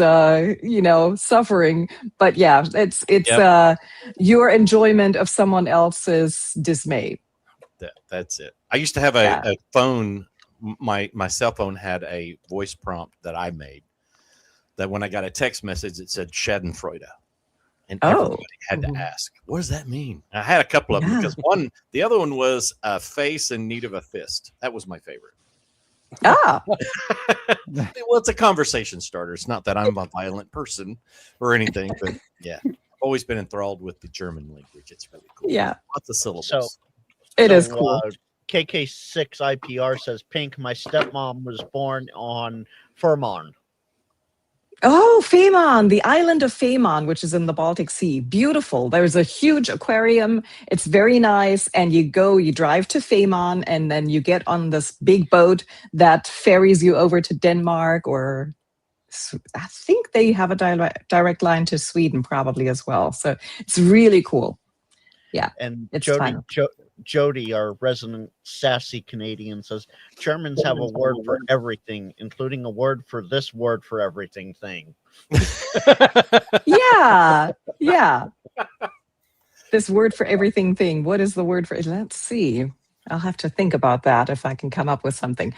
suffering. But yeah, it's your enjoyment of someone else's dismay.
That's it. I used to have a phone. My cell phone had a voice prompt that I made that when I got a text message, it said Schadenfreude. And everybody had to ask, what does that mean? And I had a couple of them because the other one was a face in need of a fist. That was my favorite.
Ah.
Well, it's a conversation starter. It's not that I'm a violent person or anything, but yeah, I've always been enthralled with the German language. It's really cool.
Yeah.
Lots of syllables.
So
it is cool.
KK6 IPR says, Pink, my stepmom was born on Fehmarn.
Oh, Fehmarn, the island of Fehmarn, which is in the Baltic Sea. Beautiful. There's a huge aquarium. It's very nice. And you drive to Fehmarn, and then you get on this big boat that ferries you over to Denmark, or I think they have a direct line to Sweden probably as well. So it's really cool. Yeah.
And
it's
Jody, our resident sassy Canadian, says Germans have a word for everything, including a word for this word for everything thing.
Yeah. This word for everything thing. What is the word for it? Let's see. I'll have to think about that if I can come up with something.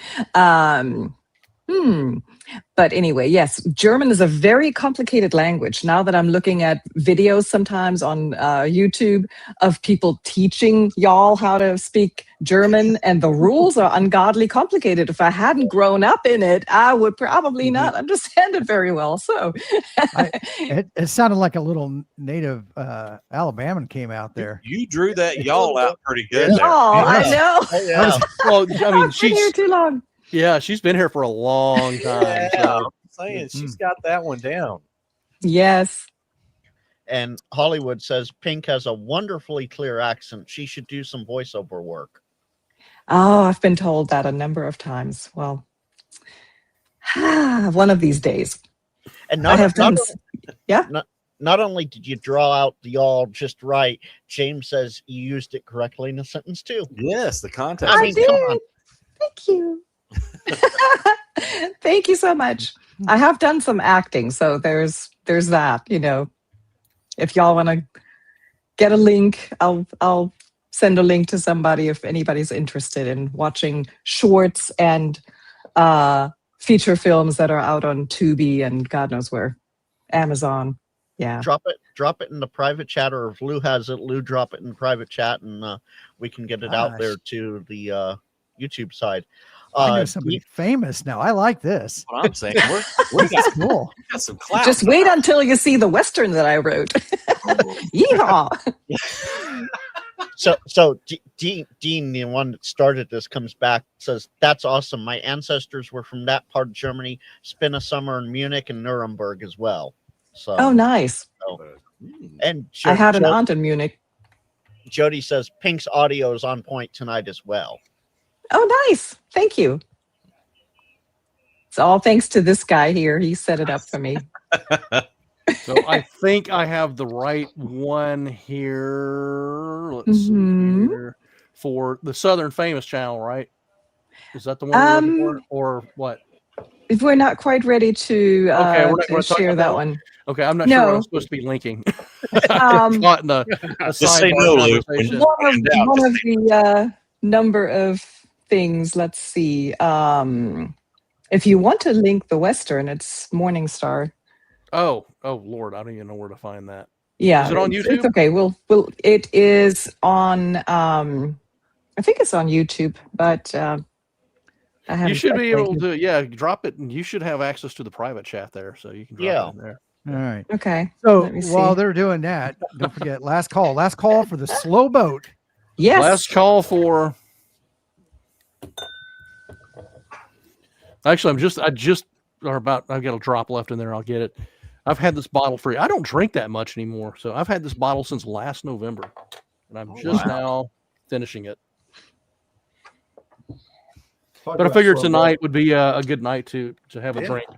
But anyway, yes, German is a very complicated language. Now that I'm looking at videos sometimes on YouTube of people teaching y'all how to speak German, and the rules are ungodly complicated. If I hadn't grown up in it, I would probably not understand it very well. So
it sounded like a little native Alabaman came out there.
You drew that y'all out pretty good.
Oh,
There.
I know.
Yeah.
Well, I mean,
I've been here too long.
Yeah, she's been here for a long time.
I'm saying she's got that one down.
Yes.
And Hollywood says Pink has a wonderfully clear accent. She should do some voiceover work.
Oh, I've been told that a number of times. Well, one of these days.
And
I have done.
Not only did you draw out the all just right, James says you used it correctly in a sentence too.
Yes, the context.
I
is
did.
gone.
Thank you. Thank you so much. I have done some acting, so there's that. If y'all want to get a link, I'll send a link to somebody if anybody's interested in watching shorts and feature films that are out on Tubi and God knows where, Amazon. Yeah.
Drop it in the private chat, or if Lou has it, Lou drop it in the private chat, and we can get it out there to the YouTube side.
I know somebody famous now. I like this.
What I'm saying, we got
cool.
Got some clout.
Just wait until you see the Western that I wrote. Yeehaw!
So Dean, the one that started this, comes back, says, "That's awesome. My ancestors were from that part of Germany. Spent a summer in Munich and Nuremberg as well." So,
oh, nice.
And
I had an aunt in Munich.
Jody says Pink's audio is on point tonight as well.
Oh, nice. Thank you. It's all thanks to this guy here. He set it up for me.
So I think I have the right one here. Let's see here. For the Southern Famous channel, right? Is that the one we're looking for, or what?
If we're not quite ready to,
okay, we're not
to share that one.
Okay, I'm not sure what I'm supposed to be linking. Caught in a
just say no, Lou.
One of the number of things. Let's see. If you want to link the Western, it's Morningstar.
Oh, Lord, I don't even know where to find that.
Yeah,
is it on YouTube?
It's okay. It is on. I think it's on YouTube, but
you should be able to. Drop it, and you should have access to the private chat there, so you can drop it in there.
All right.
Okay.
So while they're doing that, don't forget last call for the slow boat.
Yes.
Last call for. Actually, I've got a drop left in there. I'll get it. I've had this bottle free. I don't drink that much anymore, so I've had this bottle since last November, and I'm just now finishing it. But I figured tonight would be a good night to have a drink.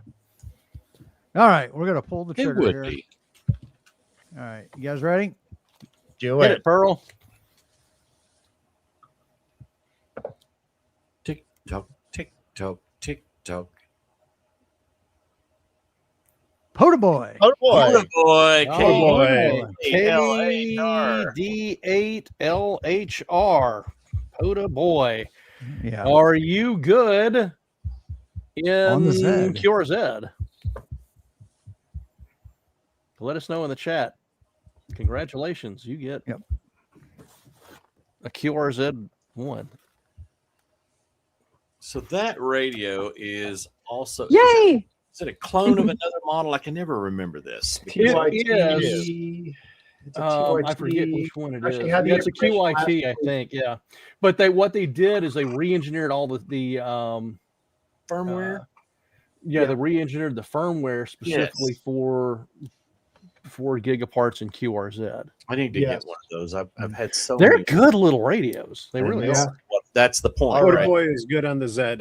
All right, we're gonna pull the trigger
would
here.
be.
All right, you guys ready?
Do
Hit it, Pearl.
Tick tock, tick tock, tick tock.
POTA boy.
POTA boy.
POTA boy.
KD8LHR. POTA boy.
Yeah.
Are you good in
On the Z.
QRZ? Let us know in the chat. Congratulations. You get a QRZ1.
So that radio is also.
Yay!
Is it a clone of another model? I can never remember this.
It is. I forget which one it is. It's a QIT, I think. Yeah, but what they did is they re-engineered all the
firmware.
They re-engineered the firmware specifically for gigaparts and QRZ.
I need to get one of those. I've had so.
They're
many.
Good little radios. They really are.
Well, that's the point.
POTA boy is good on the Z.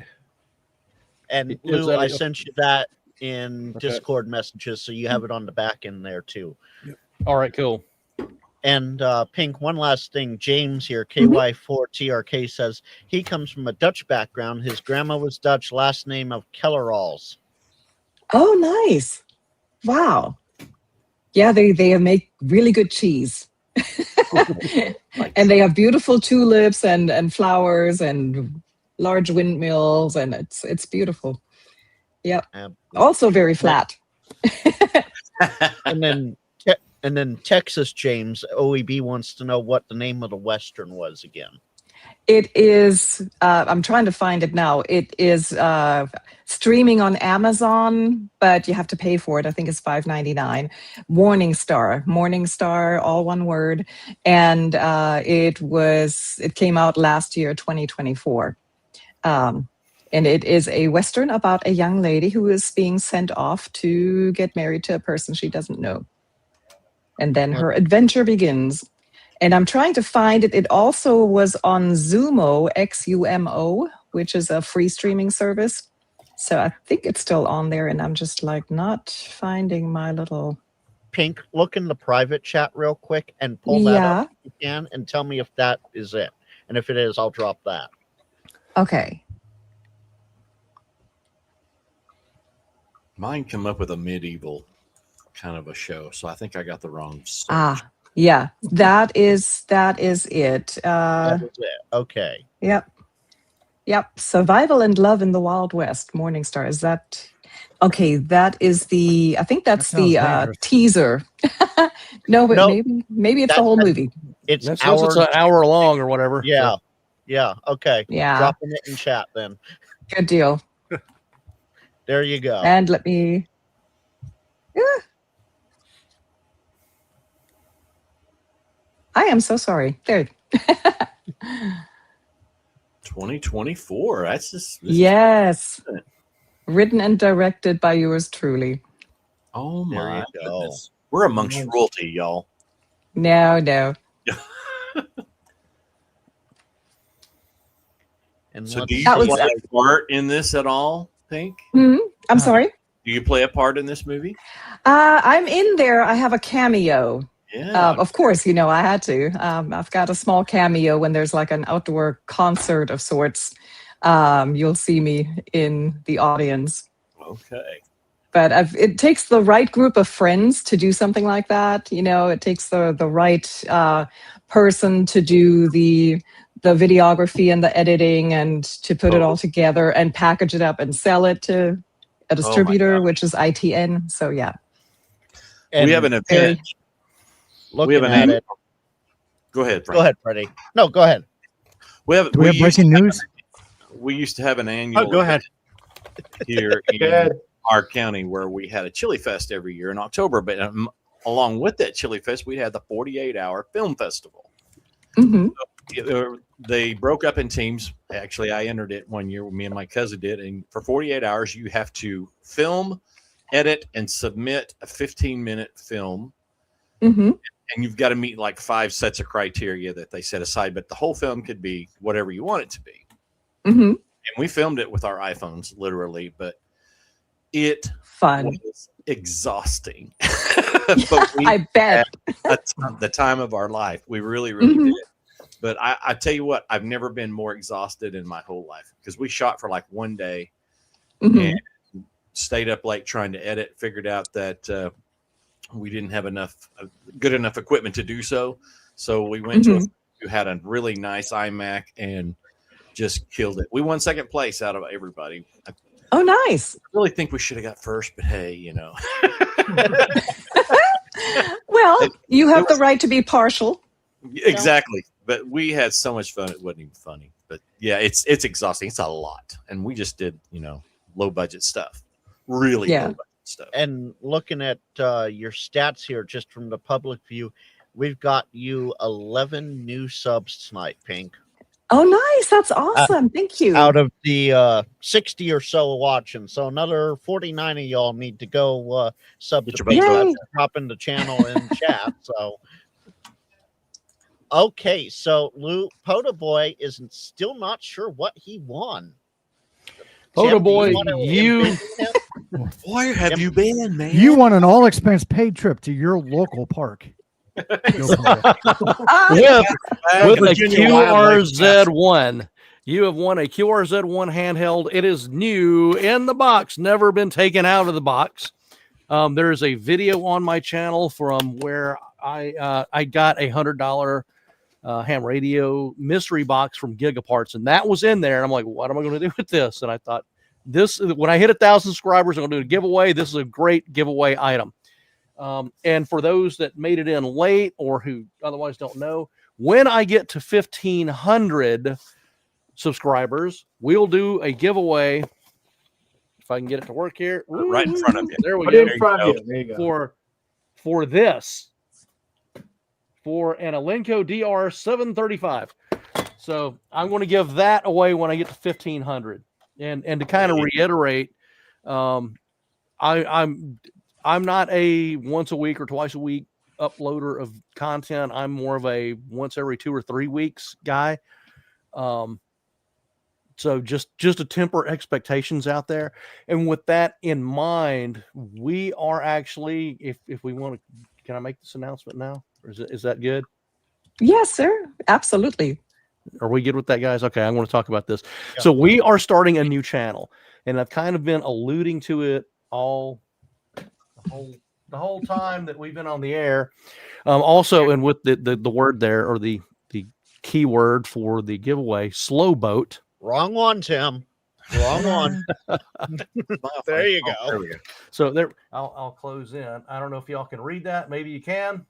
And Lou, I sent you that in Discord messages, so you have it on the back end there too.
Yep. All right, cool.
And Pink, one last thing. James here, KY4TRK, says he comes from a Dutch background. His grandma was Dutch, last name of Kellerals.
Oh, nice. Wow. Yeah, they make really good cheese. And they have beautiful tulips and flowers and large windmills, and it's beautiful. Yep. Also very flat.
And then Texas James OEB wants to know what the name of the Western was again.
It is, I'm trying to find it now. It is streaming on Amazon, but you have to pay for it. I think it's $5.99. Morningstar, all one word. And it came out last year, 2024. And it is a Western about a young lady who is being sent off to get married to a person she doesn't know. And then her adventure begins. And I'm trying to find it. It also was on Xumo, XUMO, which is a free streaming service. So I think it's still on there, and I'm just like not finding my little...
Pink, look in the private chat real quick and pull that up if you can and tell me if that is it. And if it is, I'll drop that.
Okay.
Mine come up with a medieval kind of a show, so I think I got the wrong search.
Yeah, that is it.
That is it. Okay.
Yep. Survival and Love in the Wild West. Morningstar. Is that okay? That is the. I think that's
That sounds
the
dangerous.
teaser. No, but
Nope.
maybe it's the whole movie.
It's
That says it's an hour long or whatever.
Yeah. Yeah. Okay.
Yeah.
Dropping it in chat then.
Good deal.
There you go.
And let me. Yeah. I am so sorry. There.
2024. That's just
Yes. Written and directed by yours truly.
Oh
There
my
you go.
goodness. We're amongst royalty, y'all.
No.
And
So
let's
do you
That was-
play a part in this at all, Pink?
I'm sorry.
Do you play a part in this movie?
I'm in there. I have a cameo.
Yeah.
Of course, I had to. I've got a small cameo when there's like an outdoor concert of sorts. You'll see me in the audience.
Okay.
But it takes the right group of friends to do something like that. It takes the right person to do the videography and the editing and to put it all together and package it up and sell it to a distributor, which is ITN. So yeah.
And
we have an event.
looking at it.
Go ahead, Frank.
Go ahead, Freddie. No, go ahead.
Do we have breaking news?
We used to have an annual
go ahead.
here in
ahead.
our county where we had a chili fest every year in October. But along with that chili fest, we had the 48-hour film festival.
Mm-hmm.
They broke up in teams. Actually, I entered it one year. Me and my cousin did. And for 48 hours, you have to film, edit, and submit a 15-minute film.
Mm-hmm.
And you've got to meet like 5 sets of criteria that they set aside. But the whole film could be whatever you want it to be.
Mm-hmm.
And we filmed it with our iPhones, literally. But it
Fun.
was exhausting. But we
I bet.
had the time of our life. We really, really did. But I tell you what, I've never been more exhausted in my whole life because we shot for like one day and stayed up late trying to edit, figured out that we didn't have good enough equipment to do so. So we went to who had a really nice iMac and just killed it. We won second place out of everybody.
Oh, nice.
I really think we should have got first, but hey,
Well, you have the right to be partial.
Exactly. But we had so much fun. It wasn't even funny. But yeah, it's exhausting. It's a lot. And we just did, low budget stuff. Really low budget stuff.
And looking at your stats here, just from the public view, we've got you 11 new subs tonight, Pink.
Oh, nice. That's awesome. Thank you.
Out of the 60 or so watching. So another 49 of y'all need to go sub to Pink. Drop in the channel in chat. So okay, so Lou, POTA Boy is still not sure what he won.
POTA Boy,
where have you been, man?
You won an all expense paid trip to your local park.
with a QRZ1. You have won a QRZ1 handheld. It is new in the box, never been taken out of the box. There is a video on my channel from where I got a $100 ham radio mystery box from Gigaparts, and that was in there. And I'm like, what am I going to do with this? And I thought, when I hit 1,000 subscribers, I'm going to do a giveaway. This is a great giveaway item. And for those that made it in late or who otherwise don't know, when I get to 1,500 subscribers, we'll do a giveaway. If I can get it to work here,
right in front of you.
There we
Put
go.
it in front of you. There you go.
For this, for an Elenco DR 735. So I'm going to give that away when I get to 1,500. And to kind of reiterate, I'm not a once a week or twice a week uploader of content. I'm more of a once every 2 or 3 weeks guy. So just to temper expectations out there. And with that in mind, we are actually, if we want to, can I make this announcement now? Or is that good?
Yes, sir. Absolutely.
Are we good with that, guys? Okay, I want to talk about this. Yeah. So we are starting a new channel, and I've kind of been alluding to it all the whole time that we've been on the air. Also, and with the word there, or the keyword for the giveaway, slow boat.
Wrong one, Tim. Wrong one. There you go.
There we go.
So there, I'll close in. I don't know if y'all can read that. Maybe you can.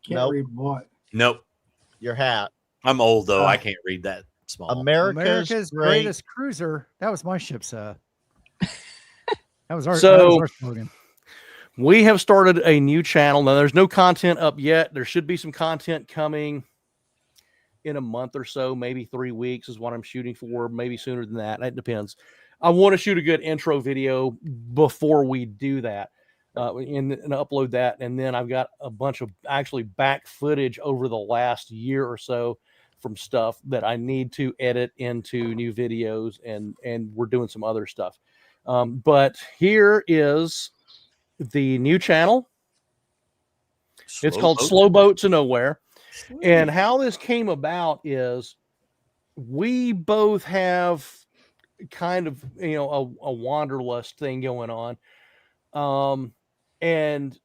Can't
Nope.
read what.
Nope.
Your hat.
I'm old though. I can't read that small.
America's greatest cruiser. That was my ship's. That was our slogan.
We have started a new channel. Now, there's no content up yet. There should be some content coming in a month or so, maybe 3 weeks is what I'm shooting for, maybe sooner than that. It depends. I want to shoot a good intro video before we do that and upload that. And then I've got a bunch of actually back footage over the last year or so from stuff that I need to edit into new videos, and we're doing some other stuff. But here is the new channel. It's called Slow Boat to Nowhere. And how this came about is we both have kind of, a wanderlust thing going on. And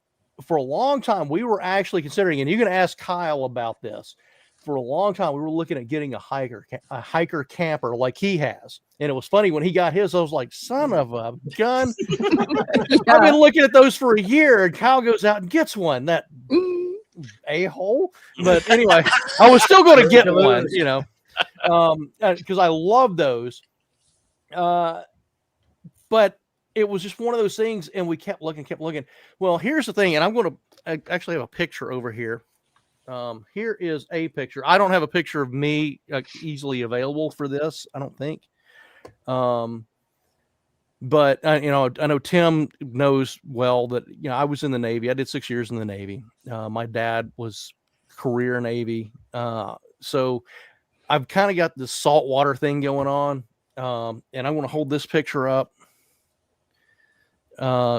for a long time, we were actually considering, and you can ask Kyle about this. For a long time, we were looking at getting a hiker camper like he has. And it was funny when he got his, I was like, son of a gun. I've been looking at those for a year, and Kyle goes out and gets one. That a-hole. But anyway, I was still going to get one, because I love those. But it was just one of those things, and we kept looking. Well, here's the thing, and I actually have a picture over here. Here is a picture. I don't have a picture of me easily available for this, I don't think. But I know Tim knows well that, I was in the Navy. I did 6 years in the Navy. My dad was career Navy. So I've kind of got this saltwater thing going on. And I want to hold this picture up.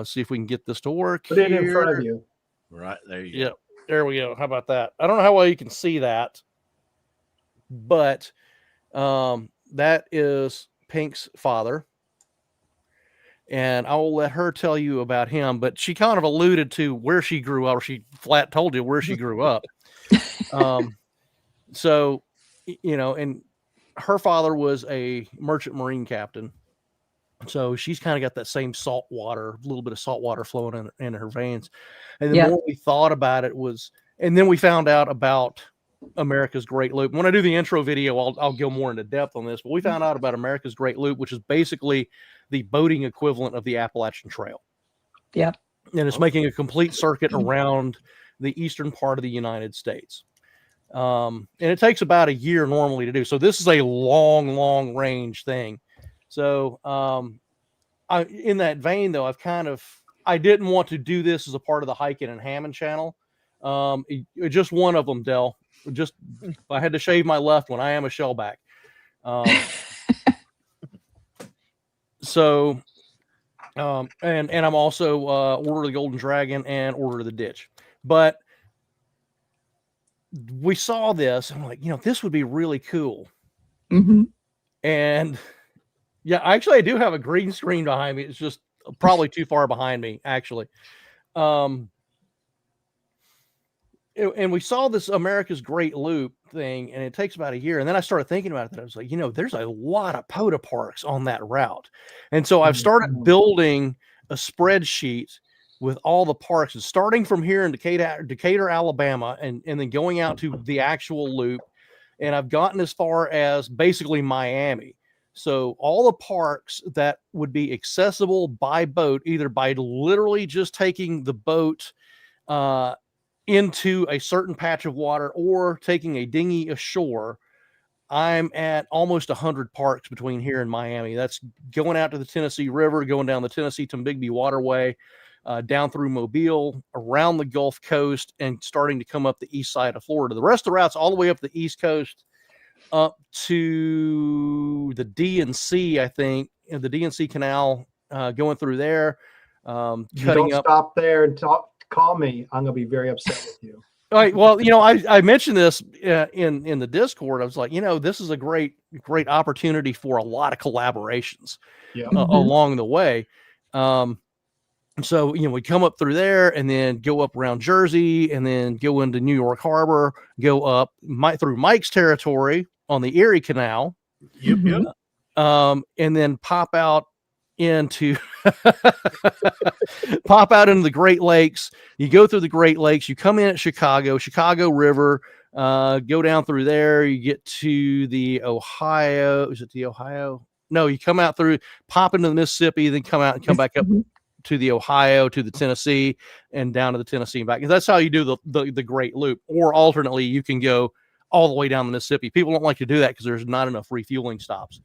See if we can get this to work.
Put it in front of you.
Right there. You
Yep. There we go. How about that? I don't know how well you can see that, but that is Pink's father. And I will let her tell you about him, but she kind of alluded to where she grew up, or she flat told you where she grew up. So, and her father was a merchant marine captain. So she's kind of got that same salt water, a little bit of salt water flowing in her veins. And the more we thought about it and then we found out about America's Great Loop. When I do the intro video, I'll go more into depth on this, but we found out about America's Great Loop, which is basically the boating equivalent of the Appalachian Trail.
Yep.
And it's making a complete circuit around the eastern part of the United States. And it takes about a year normally to do. So this is a long range thing. So in that vein, though, I didn't want to do this as a part of the Hikin and Hammin channel. Just one of them, Del. Just I had to shave my left one. I am a shellback. So, and I'm also Order of the Golden Dragon and Order of the Ditch. But we saw this, and I'm like, this would be really cool.
Mm-hmm.
And yeah, actually, I do have a green screen behind me. It's just probably too far behind me, actually. And we saw this America's Great Loop thing, and it takes about a year. And then I started thinking about it. I was like, there's a lot of POTA parks on that route. And so I've started building a spreadsheet with all the parks, and starting from here in Decatur, Alabama, and then going out to the actual loop. And I've gotten as far as basically Miami. So all the parks that would be accessible by boat, either by literally just taking the boat into a certain patch of water or taking a dinghy ashore, I'm at almost 100 parks between here and Miami. That's going out to the Tennessee River, going down the Tennessee-Tombigbee Waterway, down through Mobile, around the Gulf Coast, and starting to come up the east side of Florida. The rest of the routes all the way up the East Coast, up to the DNC, I think, the DNC Canal, going through there.
You don't stop there and call me. I'm going to be very upset with you.
All right. Well, I mentioned this in the Discord. I was like, this is a great opportunity for a lot of collaborations along the way. So, we come up through there and then go up around Jersey and then go into New York Harbor, go up through Mike's territory on the Erie Canal.
Yep.
And then pop out into the Great Lakes. You go through the Great Lakes, you come in at Chicago River, go down through there, you get to the Ohio. Is it the Ohio? No, you come out through, pop into the Mississippi, then come out and come back up to the Ohio, to the Tennessee, and down to the Tennessee and back. That's how you do the Great Loop. Or alternately, you can go all the way down the Mississippi. People don't like to do that because there's not enough refueling stops.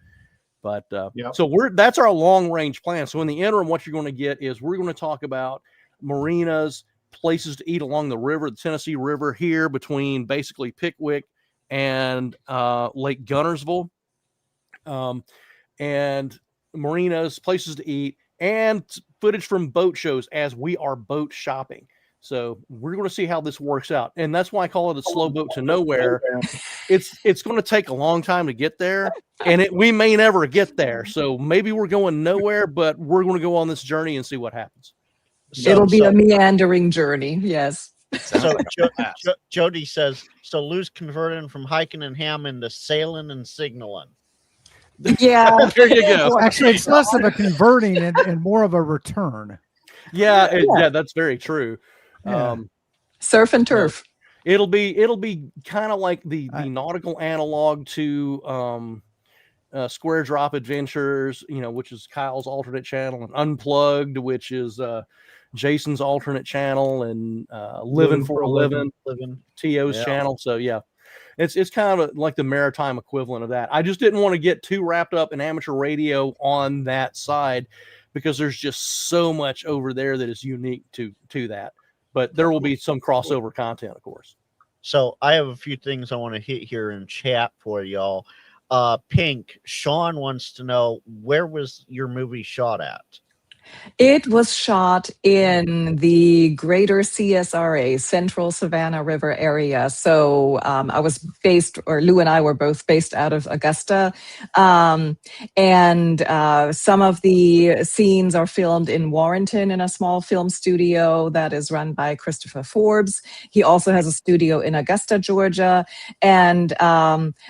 But so that's our long range plan. So in the interim, what you're going to get is we're going to talk about marinas, places to eat along the river, the Tennessee River here between basically Pickwick and Lake Gunnersville, and marinas, places to eat, and footage from boat shows as we are boat shopping. So we're going to see how this works out. And that's why I call it a slow boat to nowhere. It's going to take a long time to get there, and we may never get there. So maybe we're going nowhere, but we're going to go on this journey and see what happens.
It'll be a meandering journey. Yes.
So Jody says, so Lou's converting from hiking and Hammin to sailing and signaling.
Yeah.
There you go.
Well, actually, it's less of a converting and more of a return.
Yeah, that's very true.
Yeah.
Surf and turf.
It'll be kind of like the nautical analog to Square Drop Adventures, which is Kyle's alternate channel, and Unplugged, which is Jason's alternate channel, and Living for a Living, T.O.'s channel. So yeah, it's kind of like the maritime equivalent of that. I just didn't want to get too wrapped up in amateur radio on that side because there's just so much over there that is unique to that. But there will be some crossover content, of course.
So I have a few things I want to hit here in chat for y'all. Pink, Sean wants to know, where was your movie shot at?
It was shot in the greater CSRA, Central Savannah River area. So I was Lou and I were both based out of Augusta. And some of the scenes are filmed in Warrenton in a small film studio that is run by Christopher Forbes. He also has a studio in Augusta, Georgia. And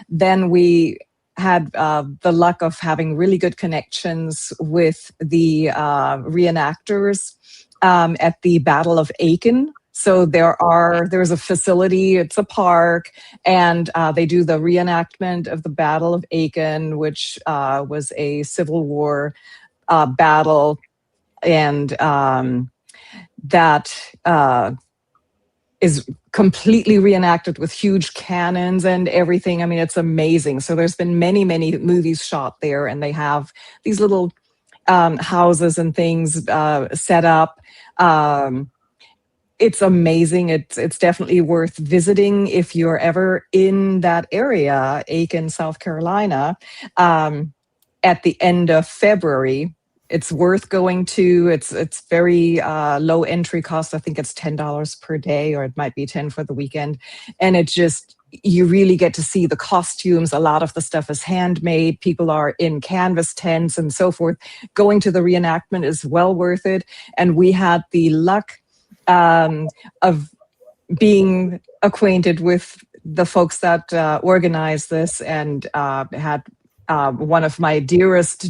then we had the luck of having really good connections with the reenactors at the Battle of Aiken. So there's a facility, it's a park, and they do the reenactment of the Battle of Aiken, which was a Civil War battle, and that is completely reenacted with huge cannons and everything. I mean, it's amazing. So there's been many, many movies shot there, and they have these little houses and things set up. It's amazing. It's definitely worth visiting if you're ever in that area, Aiken, South Carolina, at the end of February. It's worth going to. It's very low entry cost. I think it's $10 per day, or it might be 10 for the weekend. And it just, you really get to see the costumes. A lot of the stuff is handmade. People are in canvas tents and so forth. Going to the reenactment is well worth it. And we had the luck of being acquainted with the folks that organized this, and had one of my dearest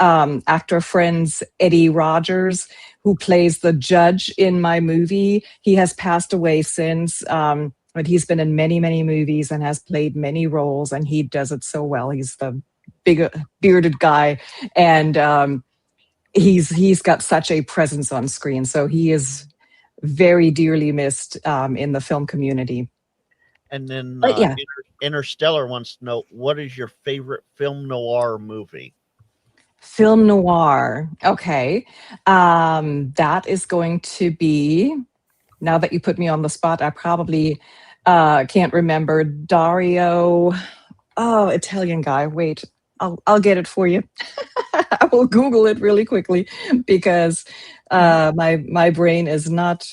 actor friends, Eddie Rogers, who plays the judge in my movie. He has passed away since, but he's been in many, many movies and has played many roles, and he does it so well. He's the big bearded guy, and he's got such a presence on screen. So he is very dearly missed in the film community.
And then
yeah.
Interstellar wants to know, what is your favorite film noir movie?
Film noir. Okay. That is going to be, now that you put me on the spot, I probably can't remember. Dario, Italian guy. Wait, I'll get it for you. I will Google it really quickly because my brain is not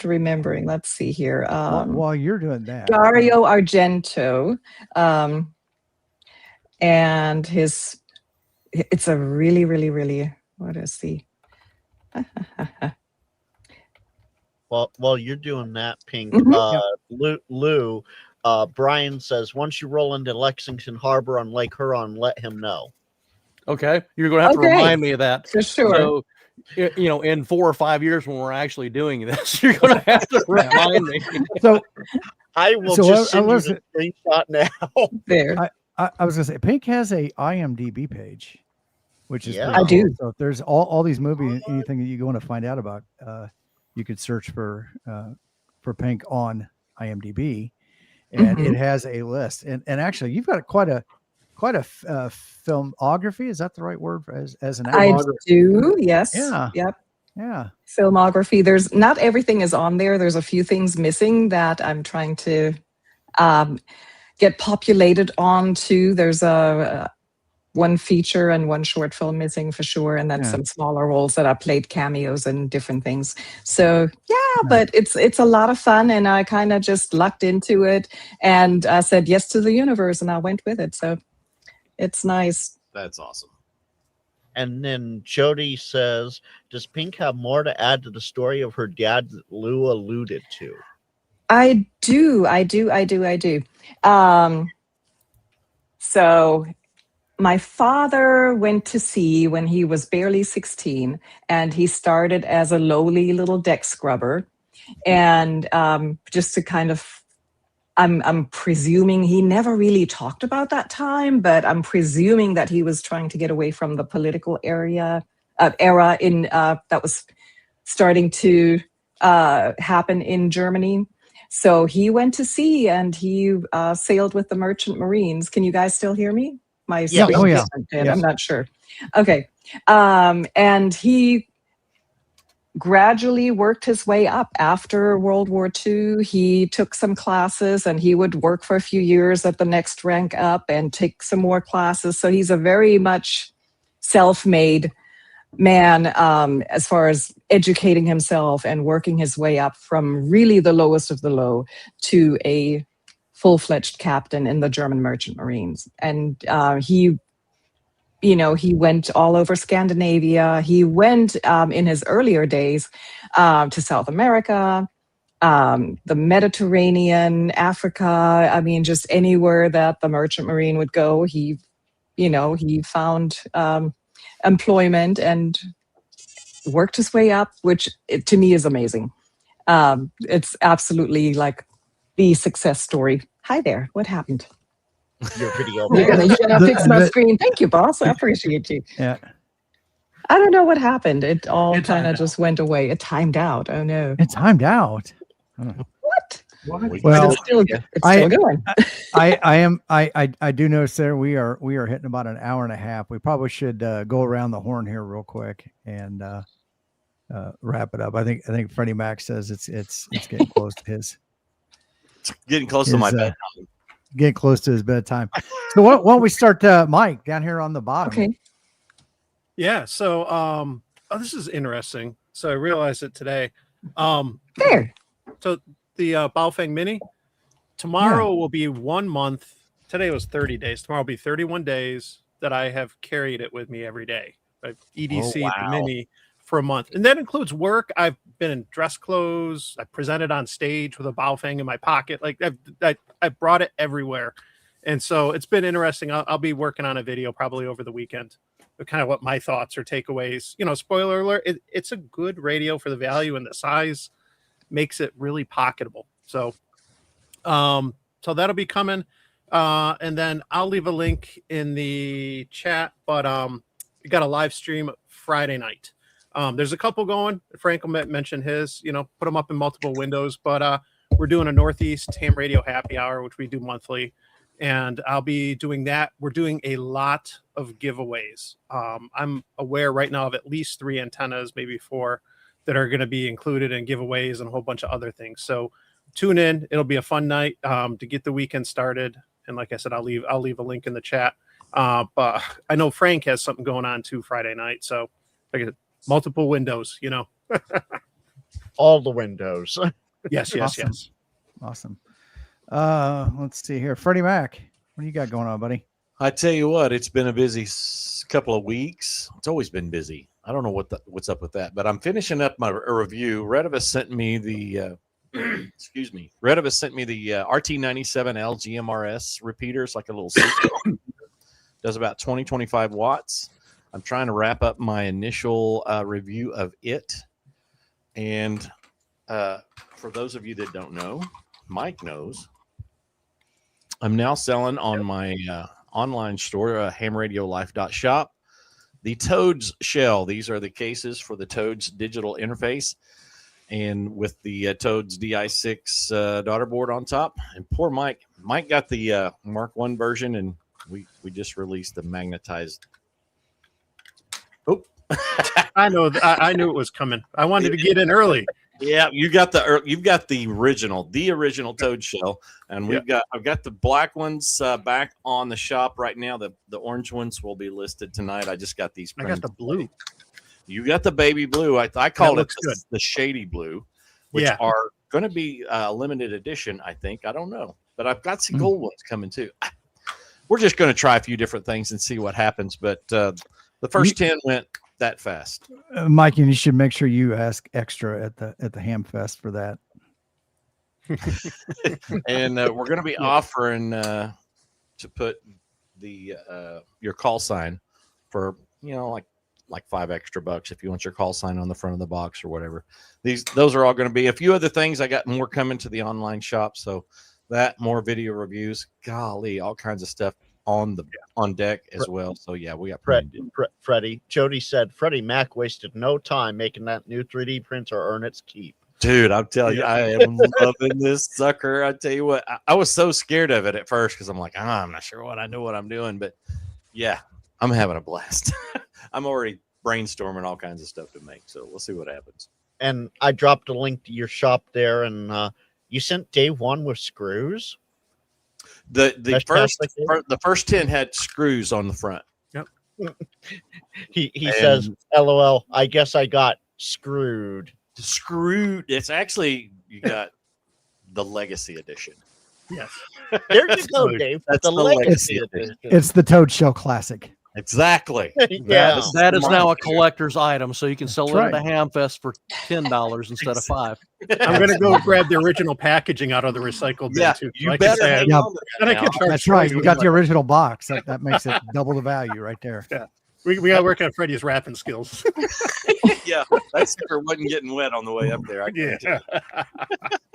remembering. Let's see here.
While you're doing that,
Dario Argento, and it's a really, really, really, what is the
Well, while you're doing that, Pink,
Mhm.
Lou, Brian says once you roll into Lexington Harbor on Lake Huron, let him know.
Okay, you're going to have to
Okay.
remind me of that.
For sure.
So, you know, in 4 or 5 years when we're actually doing this, you're going to have to remind me.
So
I will
So
just
I
send you
was-
the screenshot now.
There.
I was gonna say Pink has a IMDb page, which is
Yeah.
pretty
I do.
cool. So if there's all these movies, anything that you want to find out about, you could search for Pink on IMDb, and it has a list. And actually, you've got quite a filmography. Is that the right word as an
I
actor?
do. Yes.
Yeah.
Yep.
Yeah.
Filmography. There's not everything is on there. There's a few things missing that I'm trying to get populated onto. There's a one feature and one short film missing for sure, and then some smaller roles that I played cameos and different things. So but it's a lot of fun, and I kind of just lucked into it, and I said yes to the universe, and I went with it. So it's nice.
That's awesome.
And then Jody says, does Pink have more to add to the story of her dad that Lou alluded to?
I do. So my father went to sea when he was barely 16, and he started as a lowly little deck scrubber. And just to kind of, I'm presuming he never really talked about that time, but I'm presuming that he was trying to get away from the political era in that was starting to happen in Germany. So he went to sea and he sailed with the merchant marines. Can you guys still hear me? My screen
Yes.
I'm not sure. Okay. And he gradually worked his way up. After World War II, he took some classes and he would work for a few years at the next rank up and take some more classes. So he's a very much self-made man as far as educating himself and working his way up from really the lowest of the low to a full-fledged captain in the German merchant marines. And he went all over Scandinavia. He went in his earlier days to South America, the Mediterranean, Africa. I mean, just anywhere that the merchant marine would go, he found employment and worked his way up, which to me is amazing. It's absolutely like the success story. Hi there. What happened?
Your video.
You're gonna fix my screen. Thank you, boss. I appreciate you.
Yeah.
I don't know what happened. It all kind of just went away. It timed out. Oh no.
It timed out.
What?
Well,
it's still going.
I do notice there we are hitting about an hour and a half. We probably should go around the horn here real quick and wrap it up. I think Freddie Mac says it's getting close to his.
It's getting close to my bedtime.
Getting close to his bedtime. So why don't we start, Mike, down here on the bottom?
Okay.
Yeah. So, this is interesting. So I realized it today.
There.
So the Baofeng Mini, tomorrow will be 1 month. Today was 30 days. Tomorrow will be 31 days that I have carried it with me every day. I've EDC the Mini for a month. And that includes work. I've been in dress clothes. I presented on stage with a Baofeng in my pocket. Like I brought it everywhere. And so it's been interesting. I'll be working on a video probably over the weekend. Kind of what my thoughts or takeaways. Spoiler alert, it's a good radio for the value, and the size makes it really pocketable. So that'll be coming. And then I'll leave a link in the chat, but we got a live stream Friday night. There's a couple going. Frank mentioned his, put them up in multiple windows, but we're doing a Northeast Ham Radio happy hour, which we do monthly. And I'll be doing that. We're doing a lot of giveaways. I'm aware right now of at least 3 antennas, maybe 4, that are going to be included in giveaways and a whole bunch of other things. So tune in. It'll be a fun night to get the weekend started. And like I said, I'll leave a link in the chat. But I know Frank has something going on too Friday night. So like I said, multiple windows,
All the windows.
Yes.
Awesome. Let's see here. Freddie Mac, what do you got going on, buddy?
I tell you what, it's been a busy couple of weeks. It's always been busy. I don't know what's up with that, but I'm finishing up my review. Redivus sent me the excuse me. Redivus sent me the RT97L GMRS repeater. It's like a little does about 25 watts. I'm trying to wrap up my initial review of it. And for those of you that don't know, Mike knows, I'm now selling on my online store, hamradiolife.shop, the Toads shell. These are the cases for the Toads digital interface, and with the Toads DI6 daughter board on top. And poor Mike got the Mark I version, and we just released the magnetized. Oh,
I know. I knew it was coming. I wanted to get in early.
Yeah, you've got the original Toad shell, and I've got the black ones back on the shop right now. The orange ones will be listed tonight. I just got these.
I got the blue.
You got the baby blue. I call it the shady blue, which are going to be a limited edition. I think. I don't know, but I've got some gold ones coming too. We're just going to try a few different things and see what happens. But the first 10 went that fast.
Mike, and you should make sure you ask extra at the Ham Fest for that.
And we're going to be offering to put the your call sign for like $5 extra if you want your call sign on the front of the box or whatever. Those are all going to be a few other things. I got more coming to the online shop, so that more video reviews, golly, all kinds of stuff on deck as well. So yeah, we got
Freddie. Jody said Freddie Mac wasted no time making that new 3D printer earn its keep.
Dude, I'm telling you, I am loving this sucker. I tell you what, I was so scared of it at first because I'm like, I'm not sure what I know what I'm doing, but yeah, I'm having a blast. I'm already brainstorming all kinds of stuff to make, so we'll see what happens.
And I dropped a link to your shop there, and you sent day one with screws.
The first 10 had screws on the front.
Yep.
He says, LOL, I guess I got screwed.
It's actually, you got the Legacy Edition.
Yes.
There you go, Dave.
That's
the Legacy Edition.
It's the Toad Shell Classic.
Exactly.
Yeah.
That is now a collector's item, so you can sell
That's
it at the Hamfest for $10 instead of $5.
I'm going to go grab the original packaging out of the recycled bin too.
You better hang on to that now.
That's right. You got the original box. That makes it double the value right there.
Yeah. We got to work on Freddie's wrapping skills.
Yeah, that sucker wasn't getting wet on the way up there.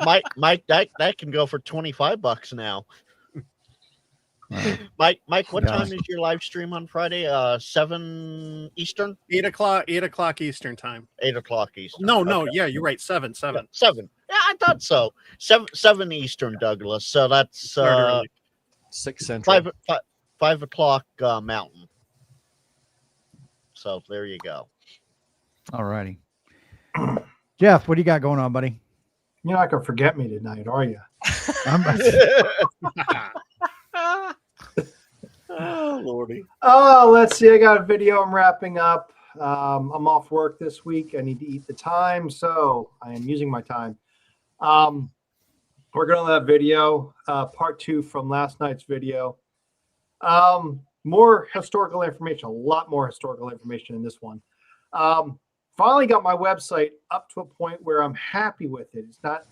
Mike, that can go for $25 now. Mike, what time is your live stream on Friday? 7 Eastern?
8 o'clock Eastern time.
8 o'clock Eastern.
No,
Okay.
yeah, you're right. 7.
Yeah, 7. Yeah, I thought so. 7 Eastern, Douglas. So that's
6 Central.
5 o'clock Mountain. So there you go.
All righty. Jeff, what do you got going on, buddy?
You're not gonna forget me tonight, are you?
Oh, Lordy.
Oh, let's see. I got a video I'm wrapping up. I'm off work this week. I need to eat the time, so I am using my time. We're going to that video, part 2 from last night's video. More historical information, a lot more historical information in this one. Finally got my website up to a point where I'm happy with it. It's not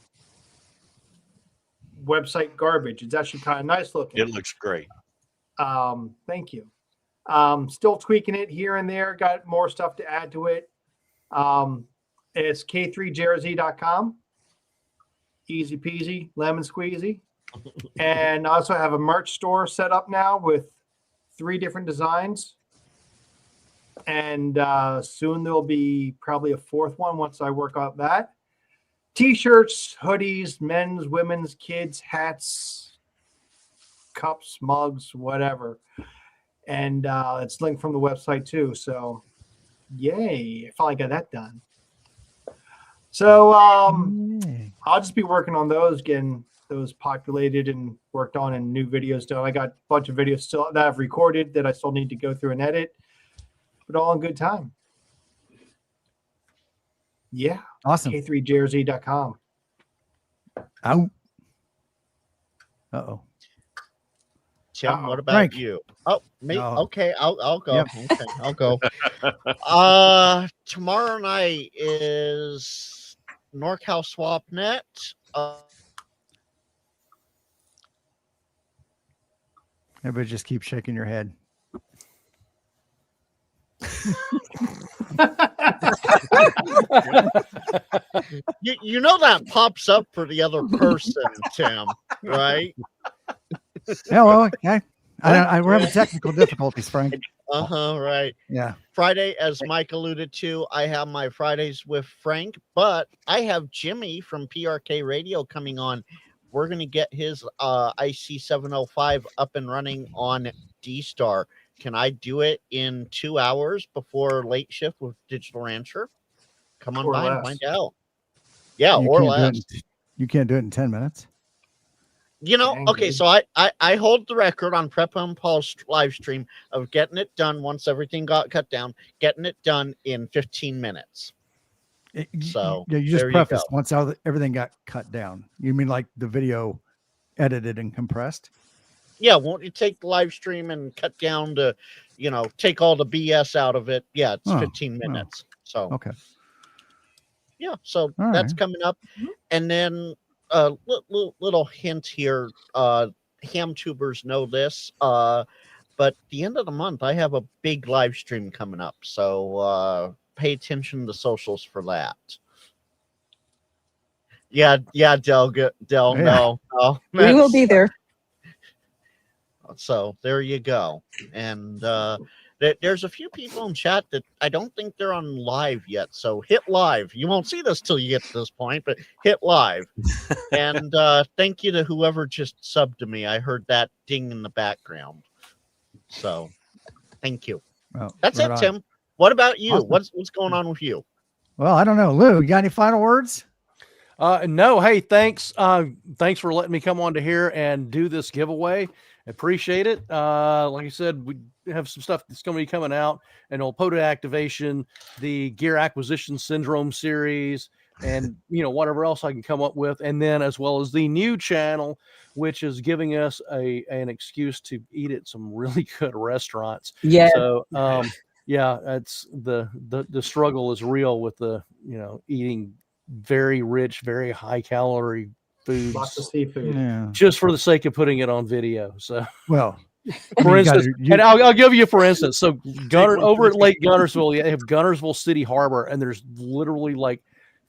website garbage. It's actually kind of nice looking.
It looks great.
Thank you. Still tweaking it here and there. Got more stuff to add to it. It's K4HNH.com. Easy peasy, lemon squeezy. And I also have a merch store set up now with 3 different designs. And soon there'll be probably a 4th one once I work out that. T-shirts, hoodies, men's, women's, kids, hats, cups, mugs, whatever. And it's linked from the website too. So yay, I finally got that done. So I'll just be working on those, getting those populated and worked on, and new videos done. I got a bunch of videos still that I've recorded that I still need to go through and edit, but all in good time. Yeah.
Awesome.
K4HNH.com.
Out. Uh-oh.
Tim,
Uh-oh.
what about
Frank.
you? Oh, me.
No.
Okay, I'll go.
Yep.
Okay, I'll go. Tomorrow night is NorCal Swap Net.
Everybody just keep shaking your head.
You know that pops up for the other person, Tim, right?
Yeah, well, okay. We're having technical difficulties, Frank.
Right.
Yeah.
Friday, as Mike alluded to, I have my Fridays with Frank, but I have Jimmy from PRK Radio coming on. We're going to get his IC 705 up and running on D-Star. Can I do it in 2 hours before late shift with Digital Rancher? Come on
Or
by and
less.
find out. Yeah,
You
or
can't do it
less.
you can't do it in 10 minutes.
You know,
Dang,
okay,
dude.
so I hold the record on Prep and Paul's live stream of getting it done once everything got cut down, getting it done in 15 minutes. So,
Yeah, you just
there you
prefaced
go.
once everything got cut down. You mean like the video edited and compressed?
Yeah, won't you take the live stream and cut down to, take all the BS out of it? Yeah, it's
Oh,
15 minutes. So,
Okay.
yeah, so
All
that's
right.
coming up. And then little hint here, ham tubers know this, but the end of the month I have a big live stream coming up, so pay attention to the socials for that. Yeah, Del,
Yeah.
no,
We will be there.
so there you go. And there's a few people in chat that I don't think they're on live yet. So hit live. You won't see this till you get to this point, but hit live. And thank you to whoever just subbed to me. I heard that ding in the background. So thank you.
Well,
That's
right
it,
on.
Tim. What about you?
Awesome.
What's going on with you?
Well, I don't know. Lou, you got any final words?
No, hey, thanks. Thanks for letting me come on to here and do this giveaway. Appreciate it. Like I said, we have some stuff that's going to be coming out, an old POTA activation, the gear acquisition syndrome series, and whatever else I can come up with, and then as well as the new channel, which is giving us an excuse to eat at some really good restaurants.
Yeah.
So yeah, it's the struggle is real with the eating very rich, very high calorie foods,
Lots of seafood.
Yeah.
just for the sake of putting it on video. So,
Well,
for
you gotta-
instance,
you-
and I'll give you for instance. So, Gunner
one
over
for
at
the
Lake Gunnersville, they have Gunnersville City Harbor, and there's literally like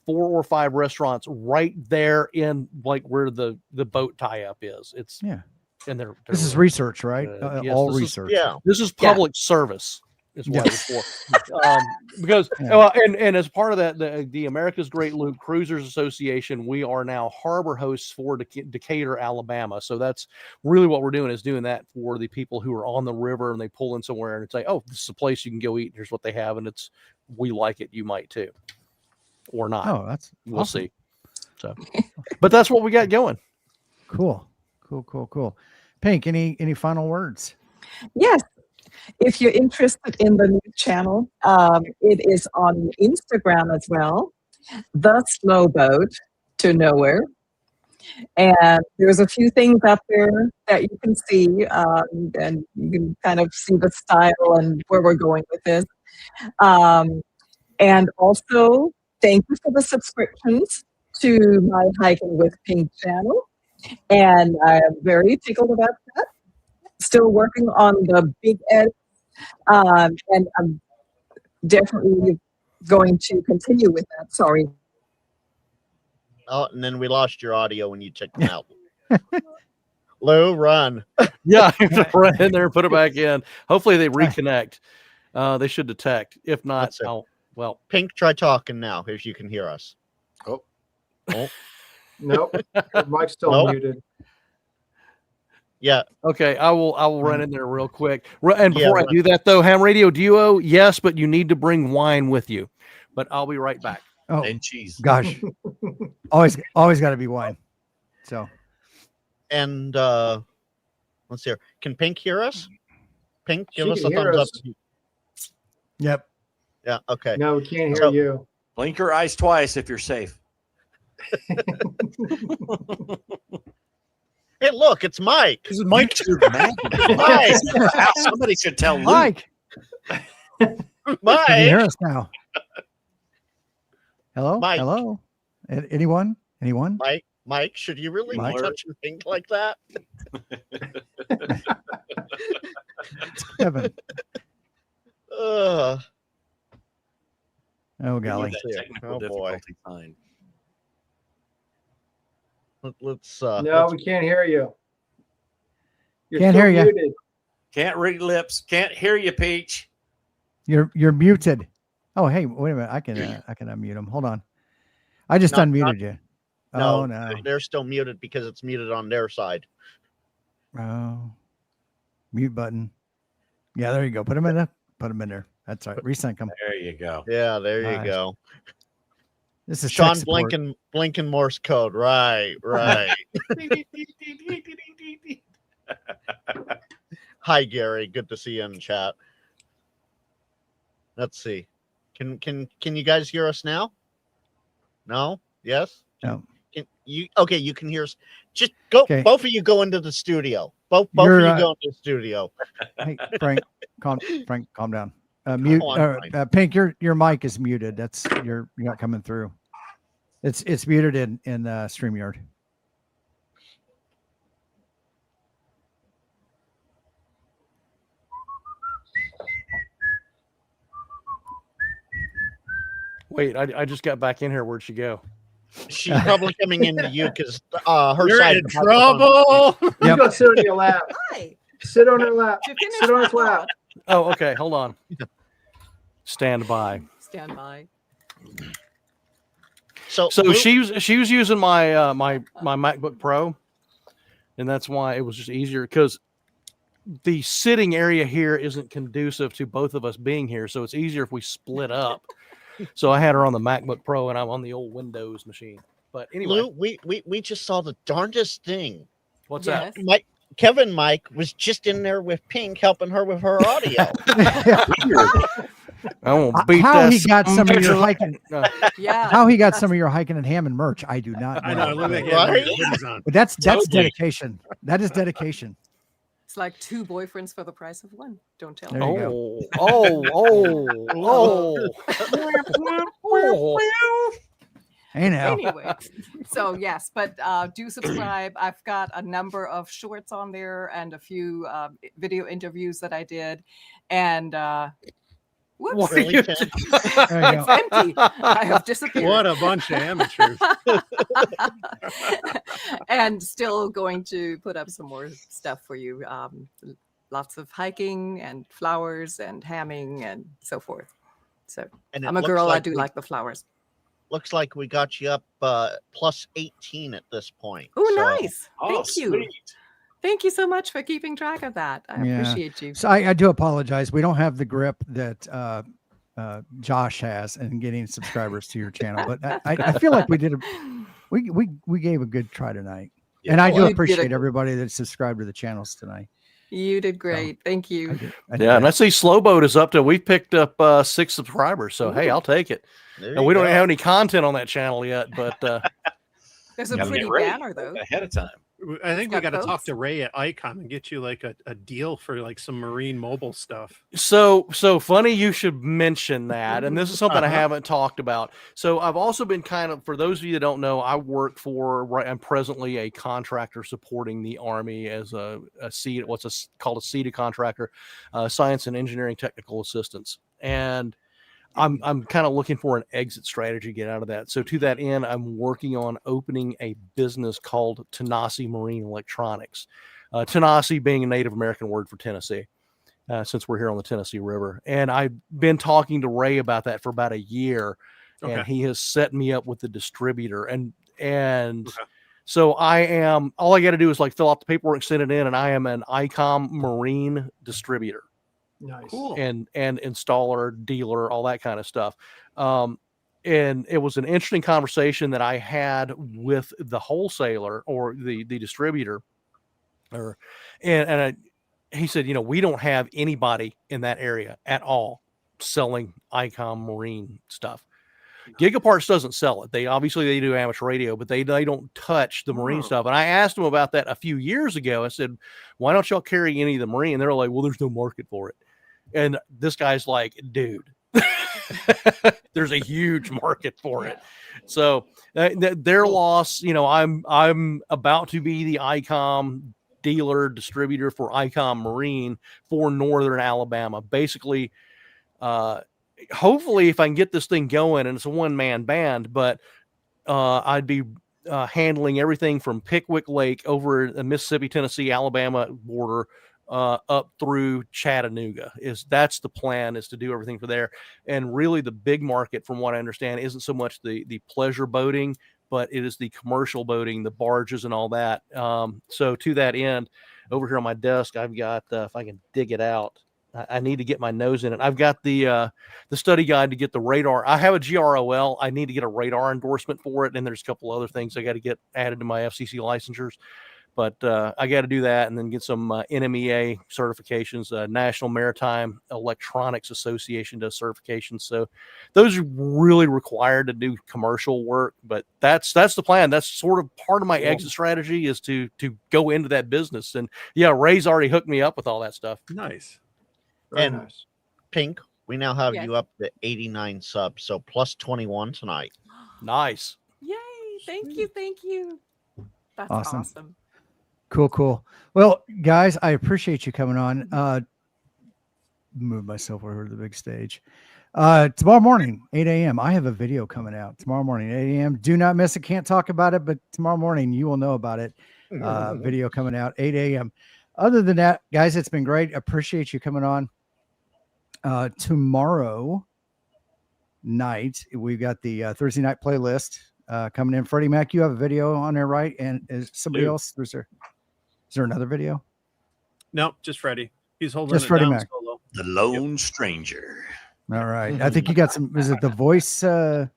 4 or 5 restaurants right there in like where the boat tie up is. It's
Yeah.
and they're
This is
really
research, right?
good. Yes,
All
this is-
research.
Yeah.
This is public service. Is what
Yes.
it's for. Because
Yeah.
and as part of that, the America's Great Loop Cruisers Association, we are now harbor hosts for Decatur, Alabama. So that's really what we're doing, is doing that for the people who are on the river and they pull in somewhere and say, oh, this is a place you can go eat. Here's what they have, and we like it. You might too, or not.
Oh, that's
We'll
awesome.
see. So, but that's what we got going.
Cool. Pink, any final words?
Yes. If you're interested in the new channel, it is on Instagram as well. The Slow Boat to Nowhere. And there's a few things up there that you can see, and you can kind of see the style and where we're going with this. And also, thank you for the subscriptions to my Hiking with Pink channel. And I'm very tickled about that. Still working on the big edit, and I'm definitely going to continue with that. Sorry.
Oh, and then we lost your audio when you checked them out. Lou, run.
Yeah, right in there, put it back in. Hopefully they reconnect. They should detect. If not,
That's it. Pink, try talking now if you can hear us.
Nope. Mike's still
Nope.
muted.
Yeah.
okay. I will run in there real quick. And
Yeah,
before I
run.
do that, though, Ham Radio Duo, yes, but you need to bring wine with you. But I'll be right back.
Oh,
And cheese.
gosh. always got to be wine. So,
And let's see here. Can Pink hear us? Pink, give
She
us a
can hear
thumbs up.
us.
yep.
Yeah, okay.
No, we can't hear
So-
you.
Blink your eyes twice if you're safe.
Hey, look, it's Mike.
This is Mike.
Mike.
Somebody should tell Luke.
Mike,
Mike.
can you hear us now? Hello,
Mike.
hello. Anyone? Anyone?
Mike, should you really
Mike?
be touching things like that?
Kevin.
Ugh.
Oh golly.
That technical
Oh, boy.
difficulty sign.
Let's
No, we can't hear you. You're
Can't
still
hear ya.
muted.
Can't read lips. Can't hear you, Peach.
You're muted. Oh, hey, wait a minute. I can unmute him. Hold on. I just
Not-
unmuted you.
no,
Oh no.
they're still muted because it's muted on their side.
Oh, mute button. Yeah, there you go. Put them in there. Put them in there. That's right. Resync them.
There you go.
Yeah, there you
Nice.
go.
This is
Sean
tech support.
blinking Morse code. Right. Hi, Gary. Good to see you in chat. Let's see. Can you guys hear us now? No? Yes?
No.
Can you okay, you can hear us. Just go,
Okay.
both of you go into the studio. Both
You're,
of you go into the studio.
Hey, Frank, calm down. Mute.
I'm fine.
Pink, your mic is muted. You're not coming through. It's muted in StreamYard.
Wait, I just got back in here. Where'd she go?
She's probably coming into you because her
You're
side
in
of the microphone-
trouble.
You
Yep.
go sit on your lap.
Hi.
Sit on her lap.
Did you finish
Sit on his
my
lap.
thought?
Oh, okay. Hold on. Stand by.
Stand by.
So
Luke-
she was using my my MacBook Pro, and that's why it was just easier because the sitting area here isn't conducive to both of us being here. So it's easier if we split up. So I had her on the MacBook Pro, and I'm on the old Windows machine. But anyway,
Lou, we just saw the darndest thing.
what's
Yes.
Mike was just in there with Pink helping her with her audio.
that? I won't beat
How
that
he got some of your hiking?
Yeah.
How he got some of your hiking and Hammond merch? I do not know.
I know. Look at
Right?
hoodies on.
But that's
Totally.
dedication. That is dedication.
It's like two boyfriends for the price of one. Don't tell
There
me.
you go.
Oh.
Hey now.
Anyway, so yes, but do subscribe. I've got a number of shorts on there and a few video interviews that I did, and whoops,
What?
Really, Pink?
There you
it's
go.
empty. I have disappeared.
What a bunch of amateurs.
And still going to put up some more stuff for you. Lots of hiking and flowers and hamming and so forth. So
And it
I'm a
looks
girl. I
like
do
we-
like the flowers.
Looks like we got you up plus 18 at this point.
Oh,
So-
nice.
Oh,
Thank you.
sweet.
Thank you so much for keeping track of that. I
Yeah.
appreciate you.
So I do apologize. We don't have the grip that Josh has in getting subscribers to your channel, but I feel like we did we gave a good try tonight.
Yeah.
And I
You
do
did a
appreciate
good-
everybody that subscribed to the channels tonight.
You did great. Thank you.
I did
Yeah, and
that.
I see Slowboat is up to. We've picked up 6 subscribers. So hey, I'll take it.
There
And
you
we don't
go.
have any content on that channel yet, but
There's a
Gotta
pretty
get ready
banner though.
ahead of time.
I think we
got
got to talk
boats.
to Ray at Icon and get you like a deal for like some marine mobile stuff.
so funny you should mention that. And this is something I haven't talked about. So I've also been kind of, for those of you that don't know, I work for, I'm presently a contractor supporting the Army as a called a SETA contractor, science and engineering technical assistance. And I'm kind of looking for an exit strategy to get out of that. So to that end, I'm working on opening a business called Tenassi Marine Electronics. Tenassi being a Native American word for Tennessee, since we're here on the Tennessee River. And I've been talking to Ray about that for about a year, and
Okay.
he has set me up with the distributor. And so I am, all I got to do is like fill out the paperwork, send it in, and I am an ICOM Marine distributor.
Nice.
and installer, dealer, all that kind of stuff. And it was an interesting conversation that I had with the wholesaler or the distributor, he said, we don't have anybody in that area at all selling ICOM Marine stuff. Gigaparts doesn't sell it. They do amateur radio, but they don't touch the marine stuff. And I asked them about that a few years ago. I said, why don't y'all carry any of the marine? And they're like, well, there's no market for it. And this guy's like, dude, there's a huge market for it. So their loss, I'm about to be the ICOM dealer distributor for ICOM Marine for Northern Alabama. Basically, hopefully if I can get this thing going, and it's a one-man band, but I'd be handling everything from Pickwick Lake over the Mississippi, Tennessee, Alabama border up through Chattanooga. That's the plan, is to do everything for there. And really the big market, from what I understand, isn't so much the pleasure boating, but it is the commercial boating, the barges and all that. So to that end, over here on my desk, I've got, if I can dig it out, I need to get my nose in it. I've got the study guide to get the radar. I have a GROL. I need to get a radar endorsement for it. And there's a couple other things I got to get added to my FCC licensures. But I got to do that and then get some NMEA certifications. National Maritime Electronics Association does certifications. So those are really required to do commercial work. But that's the plan. That's sort of part of my exit strategy, is to go into that business. And yeah, Ray's already hooked me up with all that stuff.
Nice.
Very
And
nice.
Pink, we now have
Yes.
you up to 89 subs, so plus 21 tonight.
Nice.
Yay. Thank you. Thank you. That's
Awesome.
awesome.
Cool. Well, guys, I appreciate you coming on. Move myself over to the big stage. Tomorrow morning, 8 a.m. I have a video coming out tomorrow morning, 8 a.m. Do not miss it. Can't talk about it, but tomorrow morning you will know about it. Video coming out 8 a.m. Other than that, guys, it's been great. Appreciate you coming on. Tomorrow night, we've got the Thursday night playlist coming in. Freddie Mac, you have a video on there, right? And is somebody else? Is there another video?
No, just Freddie. He's holding
Just
it
Freddie
down
Mac.
solo.
The Lone Stranger.
All right. I think you got some. Is it the voice? Is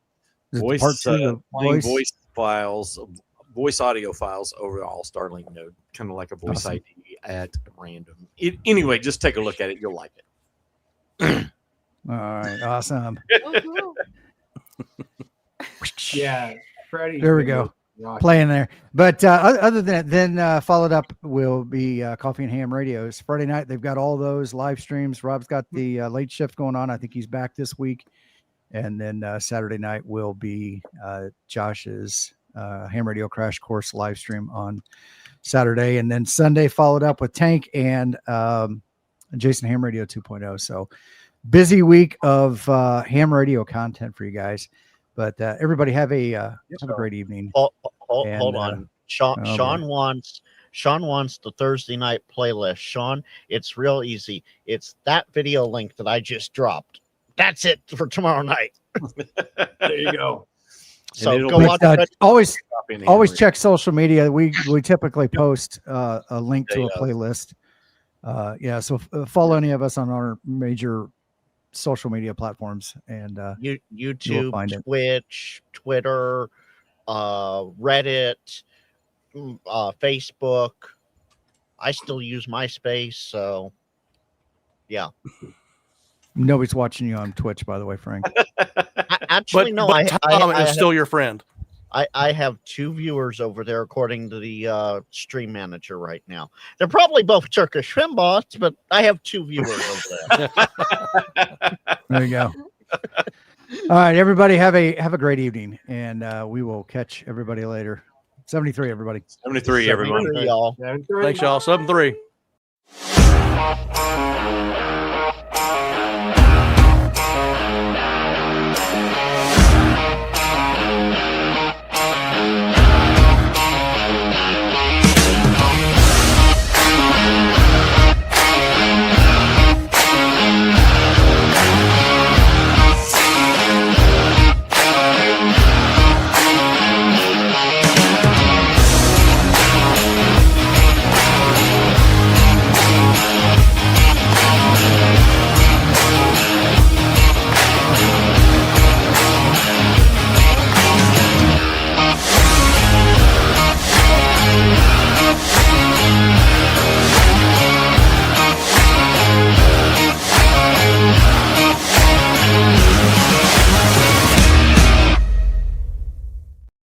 it
Voice,
part two? The
playing voice files, voice audio files over the All-Starlink node, kind of like a voice
Awesome.
ID at random. Anyway, just take a look at it. You'll like it.
All right. Awesome.
Oh, cool.
Yeah, Freddie.
There we go. Playing there. But other than that, then followed up will be Coffee and Ham Radios. Friday night, they've got all those live streams. Rob's got the late shift going on. I think he's back this week. And then Saturday night will be Josh's Ham Radio Crash Course live stream on Saturday. And then Sunday followed up with Tank and Jason Ham Radio 2.0. So busy week of ham radio content for you guys. But everybody have a great evening.
Hold on. Sean wants the Thursday night playlist. Sean, it's real easy. It's that video link that I just dropped. That's it for tomorrow night.
There you go.
So
it'll
go
be-
watch it.
Always check social media. We typically post a link to a playlist. So follow any of us on our major social media platforms, and
YouTube,
find it.
Twitch, Twitter, Reddit, Facebook. I still use MySpace, so yeah.
Nobody's watching you on Twitch, by the way, Frank.
Actually, no.
But Tom is
have,
still your friend.
I have 2 viewers over there, according to the stream manager right now. They're probably both Turkish film bots, but I have 2 viewers over there.
There you go. All right, everybody, have a great evening, and we will catch everybody later. 73, everybody.
73, everyone.
Y'all.
Thanks, y'all. 7-3.